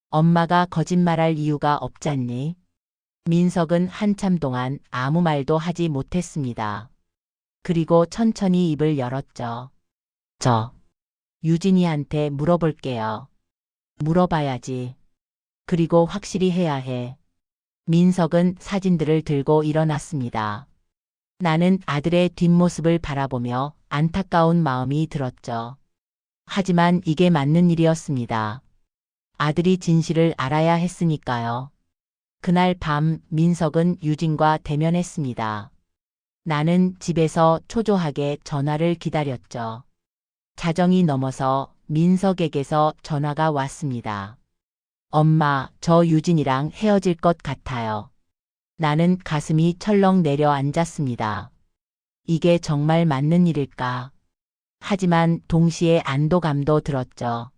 엄마가 거짓말할 이유가 없잖니? 민석은 한참 동안 아무 말도 하지 못했습니다. 그리고 천천히 입을 열었죠. 유진이한테 물어볼게요. 물어봐야지. 그리고 확실히 해야 해. 민석은 사진들을 들고 일어났습니다. 나는 아들의 뒷모습을 바라보며 안타까운 마음이 들었죠. 하지만 이게 맞는 일이었습니다. 아들이 진실을 알아야 했으니까요. 그날 밤 민석은 유진과 대면했습니다. 나는 집에서 초조하게 전화를 기다렸죠. 자정이 넘어서 민석에게서 전화가 왔습니다. 엄마, 저 유진이랑 헤어질 것 같아요. 나는 가슴이 철렁 내려앉았습니다. 이게 정말 맞는 일일까? 하지만 동시에 안도감도 들었죠.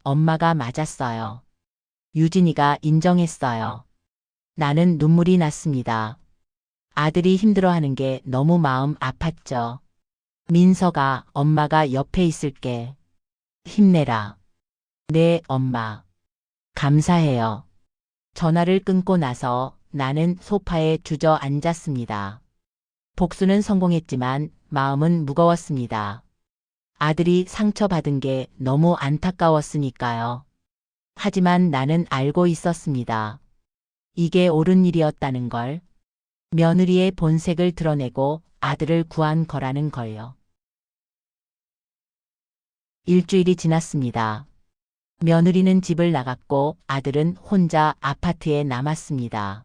엄마가 맞았어요. 유진이가 인정했어요. 나는 눈물이 났습니다. 아들이 힘들어하는 게 너무 마음 아팠죠. 민석아, 엄마가 옆에 있을게. 힘내라. 네, 엄마. 감사해요. 전화를 끊고 나서 나는 소파에 주저앉았습니다. 복수는 성공했지만 마음은 무거웠습니다. 아들이 상처받은 게 너무 안타까웠으니까요. 하지만 나는 알고 있었습니다. 이게 옳은 일이었다는 걸. 며느리의 본색을 드러내고 아들을 구한 거라는 걸요. 일주일이 지났습니다. 며느리는 집을 나갔고 아들은 혼자 아파트에 남았습니다.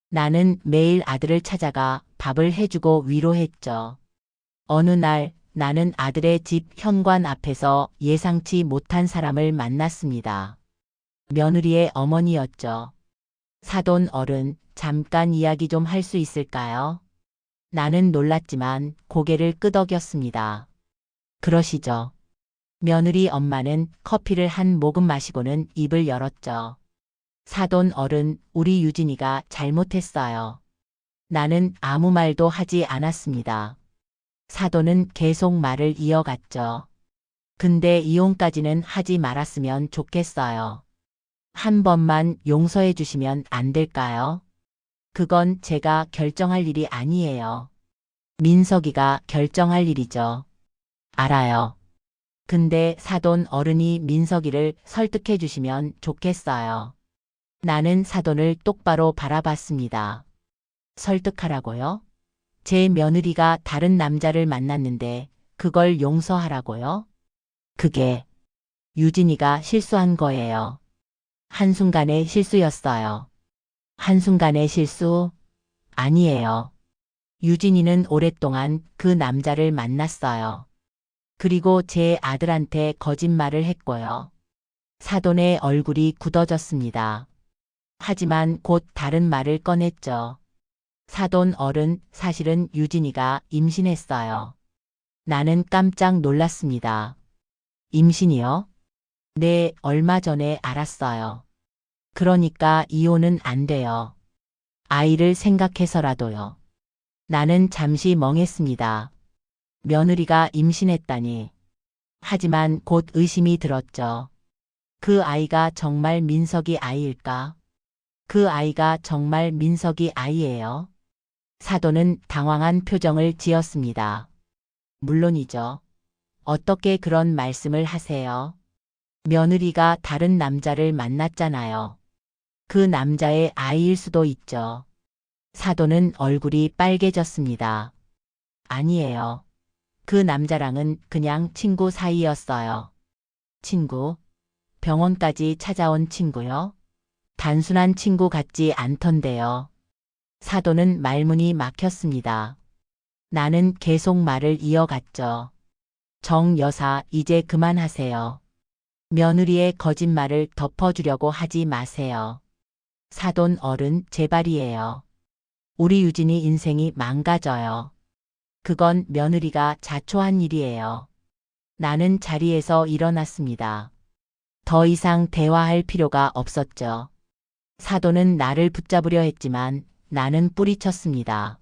나는 매일 아들을 찾아가 밥을 해주고 위로했죠. 어느 날 나는 아들의 집 현관 앞에서 예상치 못한 사람을 만났습니다. 며느리의 어머니였죠. 사돈 어른, 잠깐 이야기 좀 할 수 있을까요? 나는 놀랐지만 고개를 끄덕였습니다. 그러시죠. 며느리 엄마는 커피를 한 모금 마시고는 입을 열었죠. 사돈 어른, 우리 유진이가 잘못했어요. 나는 아무 말도 하지 않았습니다. 사돈은 계속 말을 이어갔죠. 근데 이혼까지는 하지 말았으면 좋겠어요. 한 번만 용서해 주시면 안 될까요? 그건 제가 결정할 일이 아니에요. 민석이가 결정할 일이죠. 알아요. 근데 사돈 어른이 민석이를 설득해 주시면 좋겠어요. 나는 사돈을 똑바로 바라봤습니다. 설득하라고요? 제 며느리가 다른 남자를 만났는데 그걸 용서하라고요? 그게 유진이가 실수한 거예요. 한순간의 실수였어요. 한순간의 실수? 아니에요. 유진이는 오랫동안 그 남자를 만났어요. 그리고 제 아들한테 거짓말을 했고요. 사돈의 얼굴이 굳어졌습니다. 하지만 곧 다른 말을 꺼냈죠. 사돈 어른, 사실은 유진이가 임신했어요. 나는 깜짝 놀랐습니다. 임신이요? 네, 얼마 전에 알았어요. 그러니까 이혼은 안 돼요. 아이를 생각해서라도요. 나는 잠시 멍했습니다. 며느리가 임신했다니. 하지만 곧 의심이 들었죠. 그 아이가 정말 민석이 아이일까? 그 아이가 정말 민석이 아이예요? 사돈은 당황한 표정을 지었습니다. 물론이죠. 어떻게 그런 말씀을 하세요? 며느리가 다른 남자를 만났잖아요. 그 남자의 아이일 수도 있죠. 사돈은 얼굴이 빨개졌습니다. 아니에요. 그 남자랑은 그냥 친구 사이였어요. 친구? 병원까지 찾아온 친구요? 단순한 친구 같지 않던데요. 사돈은 말문이 막혔습니다. 나는 계속 말을 이어갔죠. 정 여사, 이제 그만하세요. 며느리의 거짓말을 덮어주려고 하지 마세요. 사돈 어른, 제발이에요. 우리 유진이 인생이 망가져요. 그건 며느리가 자초한 일이에요. 나는 자리에서 일어났습니다. 더 이상 대화할 필요가 없었죠. 사돈은 나를 붙잡으려 했지만 나는 뿌리쳤습니다.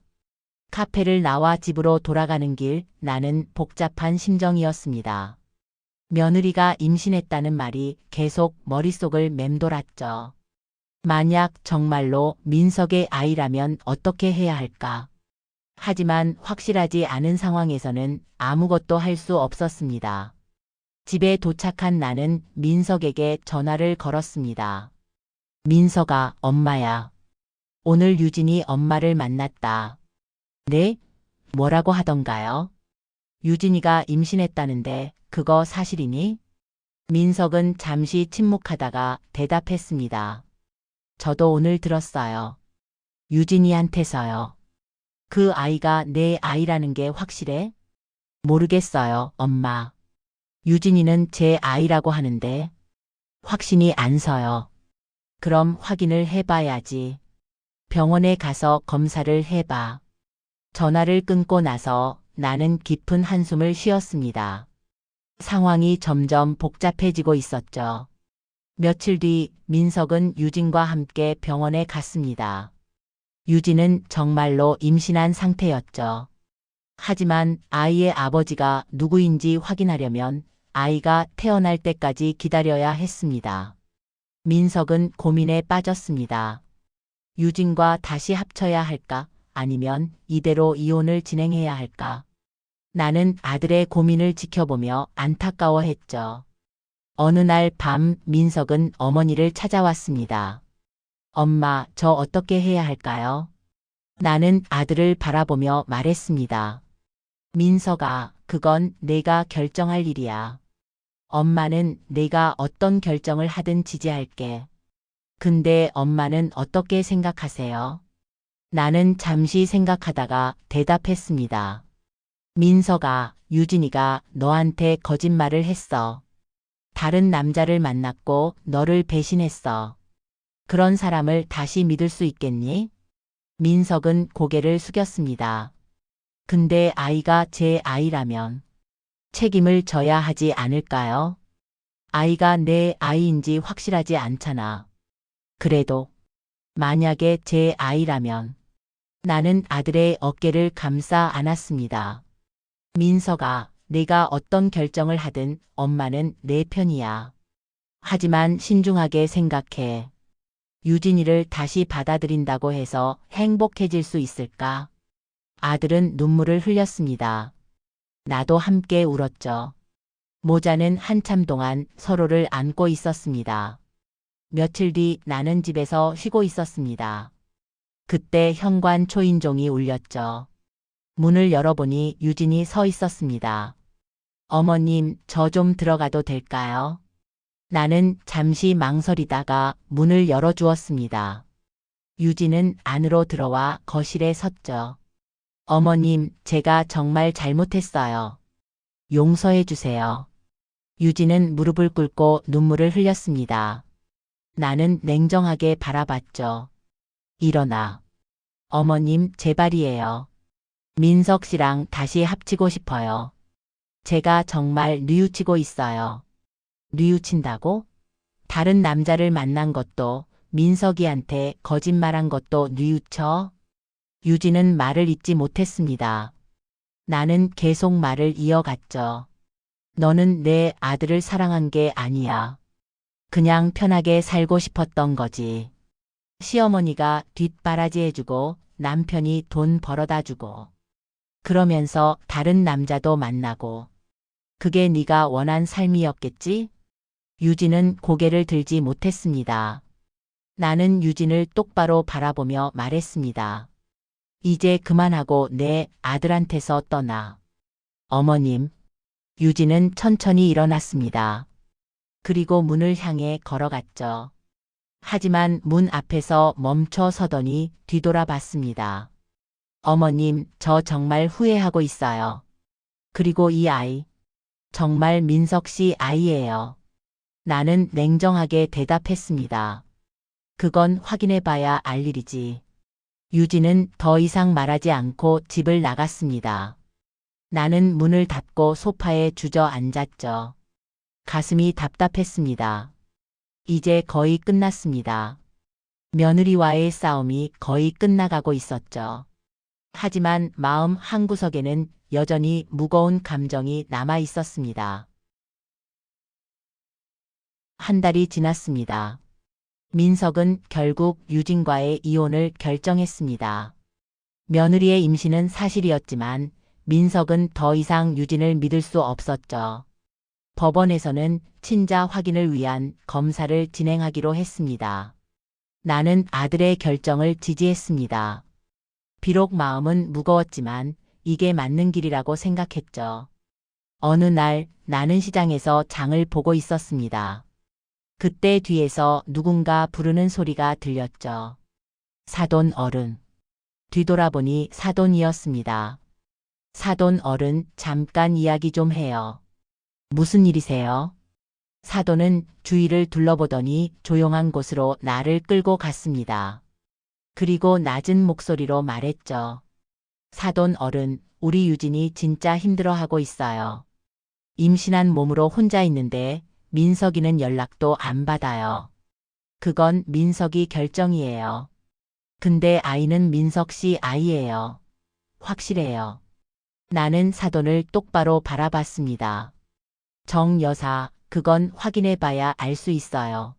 카페를 나와 집으로 돌아가는 길, 나는 복잡한 심정이었습니다. 며느리가 임신했다는 말이 계속 머릿속을 맴돌았죠. 만약 정말로 민석의 아이라면 어떻게 해야 할까? 하지만 확실하지 않은 상황에서는 아무것도 할 수 없었습니다. 집에 도착한 나는 민석에게 전화를 걸었습니다. 민석아, 엄마야. 오늘 유진이 엄마를 만났다. 네? 뭐라고 하던가요? 유진이가 임신했다는데 그거 사실이니? 민석은 잠시 침묵하다가 대답했습니다. 저도 오늘 들었어요. 유진이한테서요. 그 아이가 내 아이라는 게 확실해? 모르겠어요, 엄마. 유진이는 제 아이라고 하는데 확신이 안 서요. 그럼 확인을 해봐야지. 병원에 가서 검사를 해봐. 전화를 끊고 나서 나는 깊은 한숨을 쉬었습니다. 상황이 점점 복잡해지고 있었죠. 며칠 뒤 민석은 유진과 함께 병원에 갔습니다. 유진은 정말로 임신한 상태였죠. 하지만 아이의 아버지가 누구인지 확인하려면 아이가 태어날 때까지 기다려야 했습니다. 민석은 고민에 빠졌습니다. 유진과 다시 합쳐야 할까? 아니면 이대로 이혼을 진행해야 할까? 나는 아들의 고민을 지켜보며 안타까워했죠. 어느 날 밤 민석은 어머니를 찾아왔습니다. 엄마, 저 어떻게 해야 할까요? 나는 아들을 바라보며 말했습니다. 민석아, 그건 내가 결정할 일이야. 엄마는 내가 어떤 결정을 하든 지지할게. 근데 엄마는 어떻게 생각하세요? 나는 잠시 생각하다가 대답했습니다. 민석아, 유진이가 너한테 거짓말을 했어. 다른 남자를 만났고 너를 배신했어. 그런 사람을 다시 믿을 수 있겠니? 민석은 고개를 숙였습니다. 근데 아이가 제 아이라면 책임을 져야 하지 않을까요? 아이가 내 아이인지 확실하지 않잖아. 그래도 만약에 제 아이라면 나는 아들의 어깨를 감싸 안았습니다. 민석아, 내가 어떤 결정을 하든 엄마는 내 편이야. 하지만 신중하게 생각해. 유진이를 다시 받아들인다고 해서 행복해질 수 있을까? 아들은 눈물을 흘렸습니다. 나도 함께 울었죠. 모자는 한참 동안 서로를 안고 있었습니다. 며칠 뒤 나는 집에서 쉬고 있었습니다. 그때 현관 초인종이 울렸죠. 문을 열어보니 유진이 서 있었습니다. 어머님, 저 좀 들어가도 될까요? 나는 잠시 망설이다가 문을 열어주었습니다. 유진은 안으로 들어와 거실에 섰죠. 어머님, 제가 정말 잘못했어요. 용서해 주세요. 유진은 무릎을 꿇고 눈물을 흘렸습니다. 나는 냉정하게 바라봤죠. 일어나. 어머님, 제발이에요. 민석 씨랑 다시 합치고 싶어요. 제가 정말 뉘우치고 있어요. 뉘우친다고? 다른 남자를 만난 것도, 민석이한테 거짓말한 것도 뉘우쳐? 유진은 말을 잇지 못했습니다. 나는 계속 말을 이어갔죠. 너는 내 아들을 사랑한 게 아니야. 그냥 편하게 살고 싶었던 거지. 시어머니가 뒷바라지 해주고 남편이 돈 벌어다 주고 그러면서 다른 남자도 만나고 그게 네가 원한 삶이었겠지? 유진은 고개를 들지 못했습니다. 나는 유진을 똑바로 바라보며 말했습니다. 이제 그만하고 내 아들한테서 떠나. 어머님. 유진은 천천히 일어났습니다. 그리고 문을 향해 걸어갔죠. 하지만 문 앞에서 멈춰 서더니 뒤돌아봤습니다. 어머님, 저 정말 후회하고 있어요. 그리고 이 아이, 정말 민석 씨 아이예요. 나는 냉정하게 대답했습니다. 그건 확인해 봐야 알 일이지. 유진은 더 이상 말하지 않고 집을 나갔습니다. 나는 문을 닫고 소파에 주저앉았죠. 가슴이 답답했습니다. 이제 거의 끝났습니다. 며느리와의 싸움이 거의 끝나가고 있었죠. 하지만 마음 한구석에는 여전히 무거운 감정이 남아 있었습니다. 한 달이 지났습니다. 민석은 결국 유진과의 이혼을 결정했습니다. 며느리의 임신은 사실이었지만 민석은 더 이상 유진을 믿을 수 없었죠. 법원에서는 친자 확인을 위한 검사를 진행하기로 했습니다. 나는 아들의 결정을 지지했습니다. 비록 마음은 무거웠지만 이게 맞는 길이라고 생각했죠. 어느 날 나는 시장에서 장을 보고 있었습니다. 그때 뒤에서 누군가 부르는 소리가 들렸죠. 사돈 어른. 뒤돌아보니 사돈이었습니다. 사돈 어른, 잠깐 이야기 좀 해요. 무슨 일이세요? 사돈은 주위를 둘러보더니 조용한 곳으로 나를 끌고 갔습니다. 그리고 낮은 목소리로 말했죠. 사돈 어른, 우리 유진이 진짜 힘들어하고 있어요. 임신한 몸으로 혼자 있는데 민석이는 연락도 안 받아요. 그건 민석이 결정이에요. 근데 아이는 민석 씨 아이예요. 확실해요. 나는 사돈을 똑바로 바라봤습니다. 정 여사, 그건 확인해 봐야 알 수 있어요.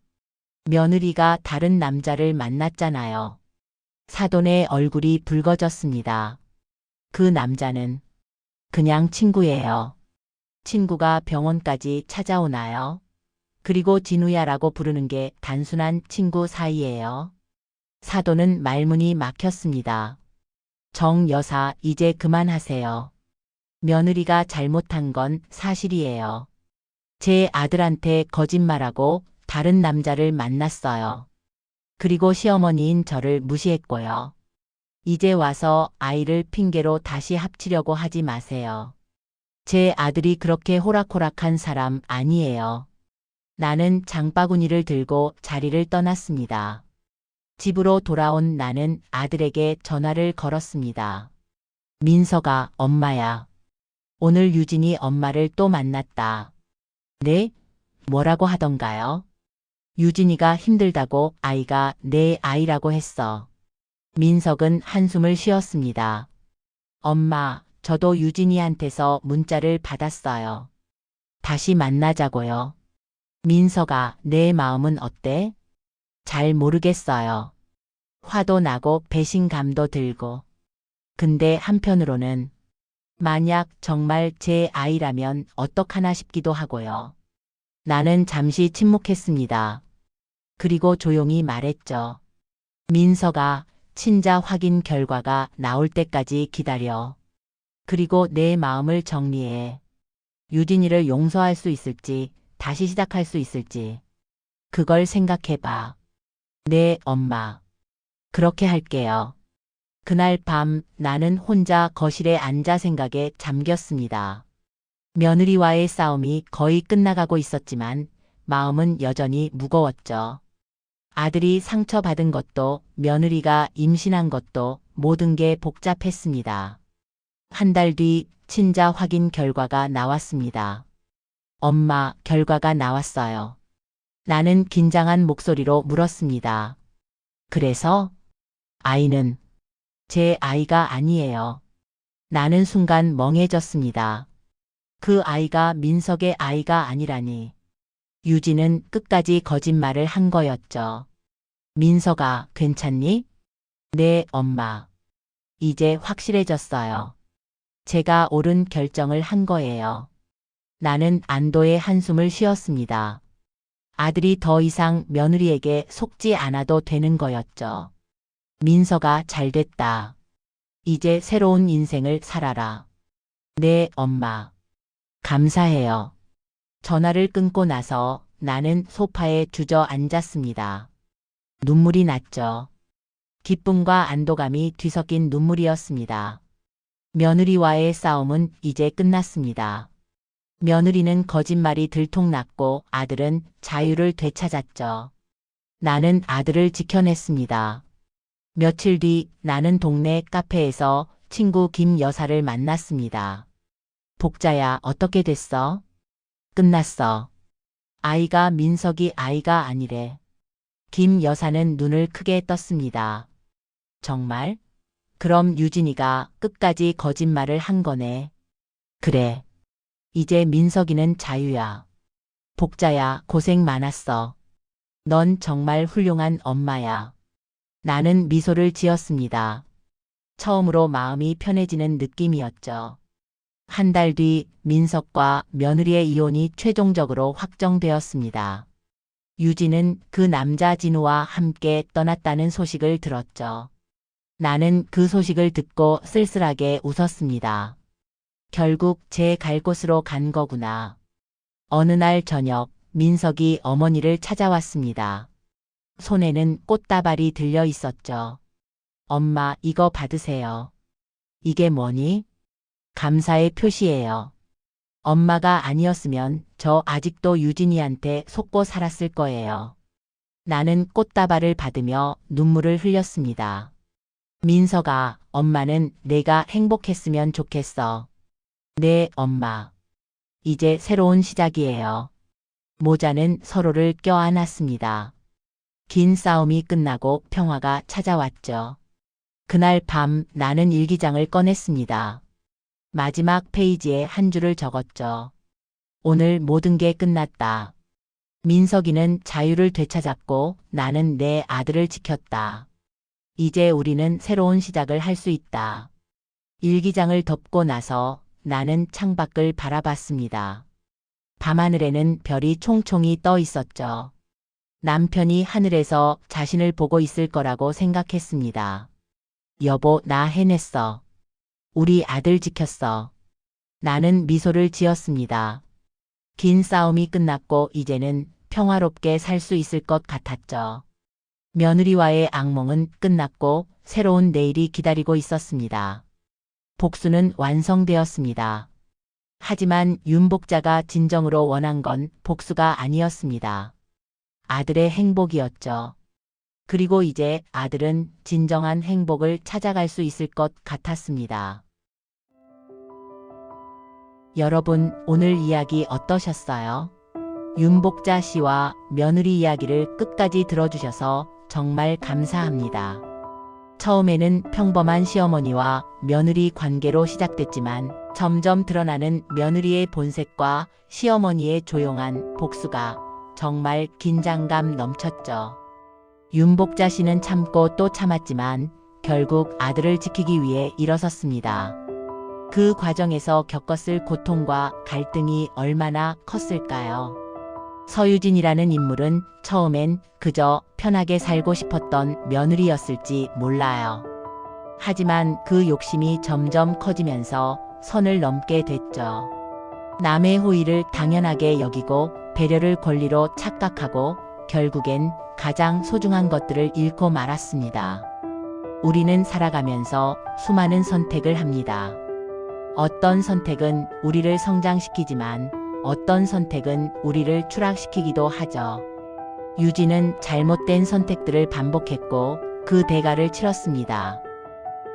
며느리가 다른 남자를 만났잖아요. 사돈의 얼굴이 붉어졌습니다. 그 남자는 그냥 친구예요. 친구가 병원까지 찾아오나요? 그리고 진우야라고 부르는 게 단순한 친구 사이예요. 사돈은 말문이 막혔습니다. 정 여사, 이제 그만하세요. 며느리가 잘못한 건 사실이에요. 제 아들한테 거짓말하고 다른 남자를 만났어요. 그리고 시어머니인 저를 무시했고요. 이제 와서 아이를 핑계로 다시 합치려고 하지 마세요. 제 아들이 그렇게 호락호락한 사람 아니에요. 나는 장바구니를 들고 자리를 떠났습니다. 집으로 돌아온 나는 아들에게 전화를 걸었습니다. 민석아, 엄마야. 오늘 유진이 엄마를 또 만났다. 네? 뭐라고 하던가요? 유진이가 힘들다고 아이가 내 아이라고 했어. 민석은 한숨을 쉬었습니다. 엄마, 저도 유진이한테서 문자를 받았어요. 다시 만나자고요. 민석아, 내 마음은 어때? 잘 모르겠어요. 화도 나고 배신감도 들고. 근데 한편으로는 만약 정말 제 아이라면 어떡하나 싶기도 하고요. 나는 잠시 침묵했습니다. 그리고 조용히 말했죠. 민서가 친자 확인 결과가 나올 때까지 기다려. 그리고 내 마음을 정리해. 유진이를 용서할 수 있을지, 다시 시작할 수 있을지. 그걸 생각해봐. 네, 엄마. 그렇게 할게요. 그날 밤 나는 혼자 거실에 앉아 생각에 잠겼습니다. 며느리와의 싸움이 거의 끝나가고 있었지만 마음은 여전히 무거웠죠. 아들이 상처받은 것도 며느리가 임신한 것도 모든 게 복잡했습니다. 한 달 뒤 친자 확인 결과가 나왔습니다. 엄마, 결과가 나왔어요. 나는 긴장한 목소리로 물었습니다. 그래서 아이는 제 아이가 아니에요. 나는 순간 멍해졌습니다. 그 아이가 민석의 아이가 아니라니. 유진은 끝까지 거짓말을 한 거였죠. 민석아, 괜찮니? 네, 엄마. 이제 확실해졌어요. 제가 옳은 결정을 한 거예요. 나는 안도의 한숨을 쉬었습니다. 아들이 더 이상 며느리에게 속지 않아도 되는 거였죠. 민서가 잘됐다. 이제 새로운 인생을 살아라. 네, 엄마. 감사해요. 전화를 끊고 나서 나는 소파에 주저앉았습니다. 눈물이 났죠. 기쁨과 안도감이 뒤섞인 눈물이었습니다. 며느리와의 싸움은 이제 끝났습니다. 며느리는 거짓말이 들통났고 아들은 자유를 되찾았죠. 나는 아들을 지켜냈습니다. 며칠 뒤 나는 동네 카페에서 친구 김 여사를 만났습니다. 복자야, 어떻게 됐어? 끝났어. 아이가 민석이 아이가 아니래. 김 여사는 눈을 크게 떴습니다. 정말? 그럼 유진이가 끝까지 거짓말을 한 거네. 그래. 이제 민석이는 자유야. 복자야, 고생 많았어. 넌 정말 훌륭한 엄마야. 나는 미소를 지었습니다. 처음으로 마음이 편해지는 느낌이었죠. 한 달 뒤 민석과 며느리의 이혼이 최종적으로 확정되었습니다. 유진은 그 남자 진우와 함께 떠났다는 소식을 들었죠. 나는 그 소식을 듣고 쓸쓸하게 웃었습니다. 결국 제 갈 곳으로 간 거구나. 어느 날 저녁 민석이 어머니를 찾아왔습니다. 손에는 꽃다발이 들려 있었죠. 엄마, 이거 받으세요. 이게 뭐니? 감사의 표시예요. 엄마가 아니었으면 저 아직도 유진이한테 속고 살았을 거예요. 나는 꽃다발을 받으며 눈물을 흘렸습니다. 민석아, 엄마는 내가 행복했으면 좋겠어. 네, 엄마. 이제 새로운 시작이에요. 모자는 서로를 껴안았습니다. 긴 싸움이 끝나고 평화가 찾아왔죠. 그날 밤 나는 일기장을 꺼냈습니다. 마지막 페이지에 한 줄을 적었죠. 오늘 모든 게 끝났다. 민석이는 자유를 되찾았고 나는 내 아들을 지켰다. 이제 우리는 새로운 시작을 할 수 있다. 일기장을 덮고 나서 나는 창밖을 바라봤습니다. 밤하늘에는 별이 총총히 떠 있었죠. 남편이 하늘에서 자신을 보고 있을 거라고 생각했습니다. 여보, 나 해냈어. 우리 아들 지켰어. 나는 미소를 지었습니다. 긴 싸움이 끝났고 이제는 평화롭게 살 수 있을 것 같았죠. 며느리와의 악몽은 끝났고 새로운 내일이 기다리고 있었습니다. 복수는 완성되었습니다. 하지만 윤복자가 진정으로 원한 건 복수가 아니었습니다. 아들의 행복이었죠. 그리고 이제 아들은 진정한 행복을 찾아갈 수 있을 것 같았습니다. 여러분, 오늘 이야기 어떠셨어요? 윤복자 씨와 며느리 이야기를 끝까지 들어주셔서 정말 감사합니다. 처음에는 평범한 시어머니와 며느리 관계로 시작됐지만 점점 드러나는 며느리의 본색과 시어머니의 조용한 복수가 정말 긴장감 넘쳤죠. 윤복자 씨는 참고 또 참았지만 결국 아들을 지키기 위해 일어섰습니다. 그 과정에서 겪었을 고통과 갈등이 얼마나 컸을까요? 서유진이라는 인물은 처음엔 그저 편하게 살고 싶었던 며느리였을지 몰라요. 하지만 그 욕심이 점점 커지면서 선을 넘게 됐죠. 남의 호의를 당연하게 여기고 배려를 권리로 착각하고 결국엔 가장 소중한 것들을 잃고 말았습니다. 우리는 살아가면서 수많은 선택을 합니다. 어떤 선택은 우리를 성장시키지만 어떤 선택은 우리를 추락시키기도 하죠. 유진은 잘못된 선택들을 반복했고 그 대가를 치렀습니다.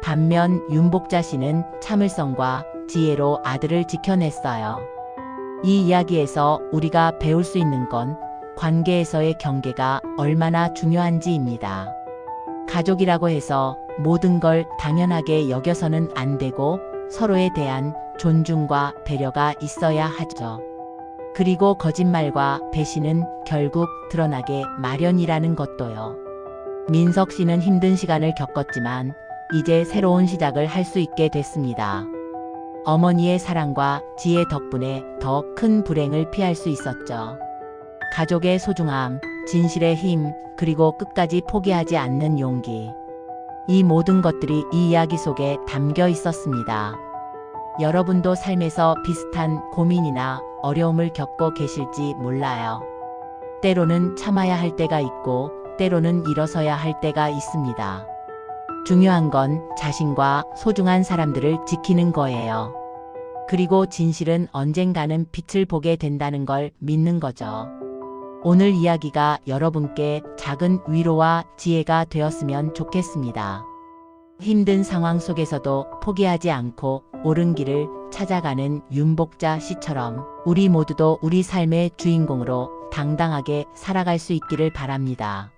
반면 윤복자 씨는 참을성과 지혜로 아들을 지켜냈어요. 이 이야기에서 우리가 배울 수 있는 건 관계에서의 경계가 얼마나 중요한지입니다. 가족이라고 해서 모든 걸 당연하게 여겨서는 안 되고 서로에 대한 존중과 배려가 있어야 하죠. 그리고 거짓말과 배신은 결국 드러나게 마련이라는 것도요. 민석 씨는 힘든 시간을 겪었지만 이제 새로운 시작을 할 수 있게 됐습니다. 어머니의 사랑과 지혜 덕분에 더 큰 불행을 피할 수 있었죠. 가족의 소중함, 진실의 힘, 그리고 끝까지 포기하지 않는 용기. 이 모든 것들이 이 이야기 속에 담겨 있었습니다. 여러분도 삶에서 비슷한 고민이나 어려움을 겪고 계실지 몰라요. 때로는 참아야 할 때가 있고, 때로는 일어서야 할 때가 있습니다. 중요한 건 자신과 소중한 사람들을 지키는 거예요. 그리고 진실은 언젠가는 빛을 보게 된다는 걸 믿는 거죠. 오늘 이야기가 여러분께 작은 위로와 지혜가 되었으면 좋겠습니다. 힘든 상황 속에서도 포기하지 않고 옳은 길을 찾아가는 윤복자 씨처럼 우리 모두도 우리 삶의 주인공으로 당당하게 살아갈 수 있기를 바랍니다.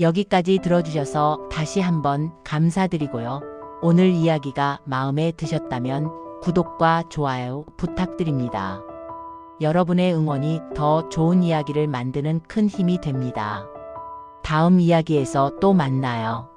여기까지 들어주셔서 다시 한번 감사드리고요. 오늘 이야기가 마음에 드셨다면 구독과 좋아요 부탁드립니다. 여러분의 응원이 더 좋은 이야기를 만드는 큰 힘이 됩니다. 다음 이야기에서 또 만나요.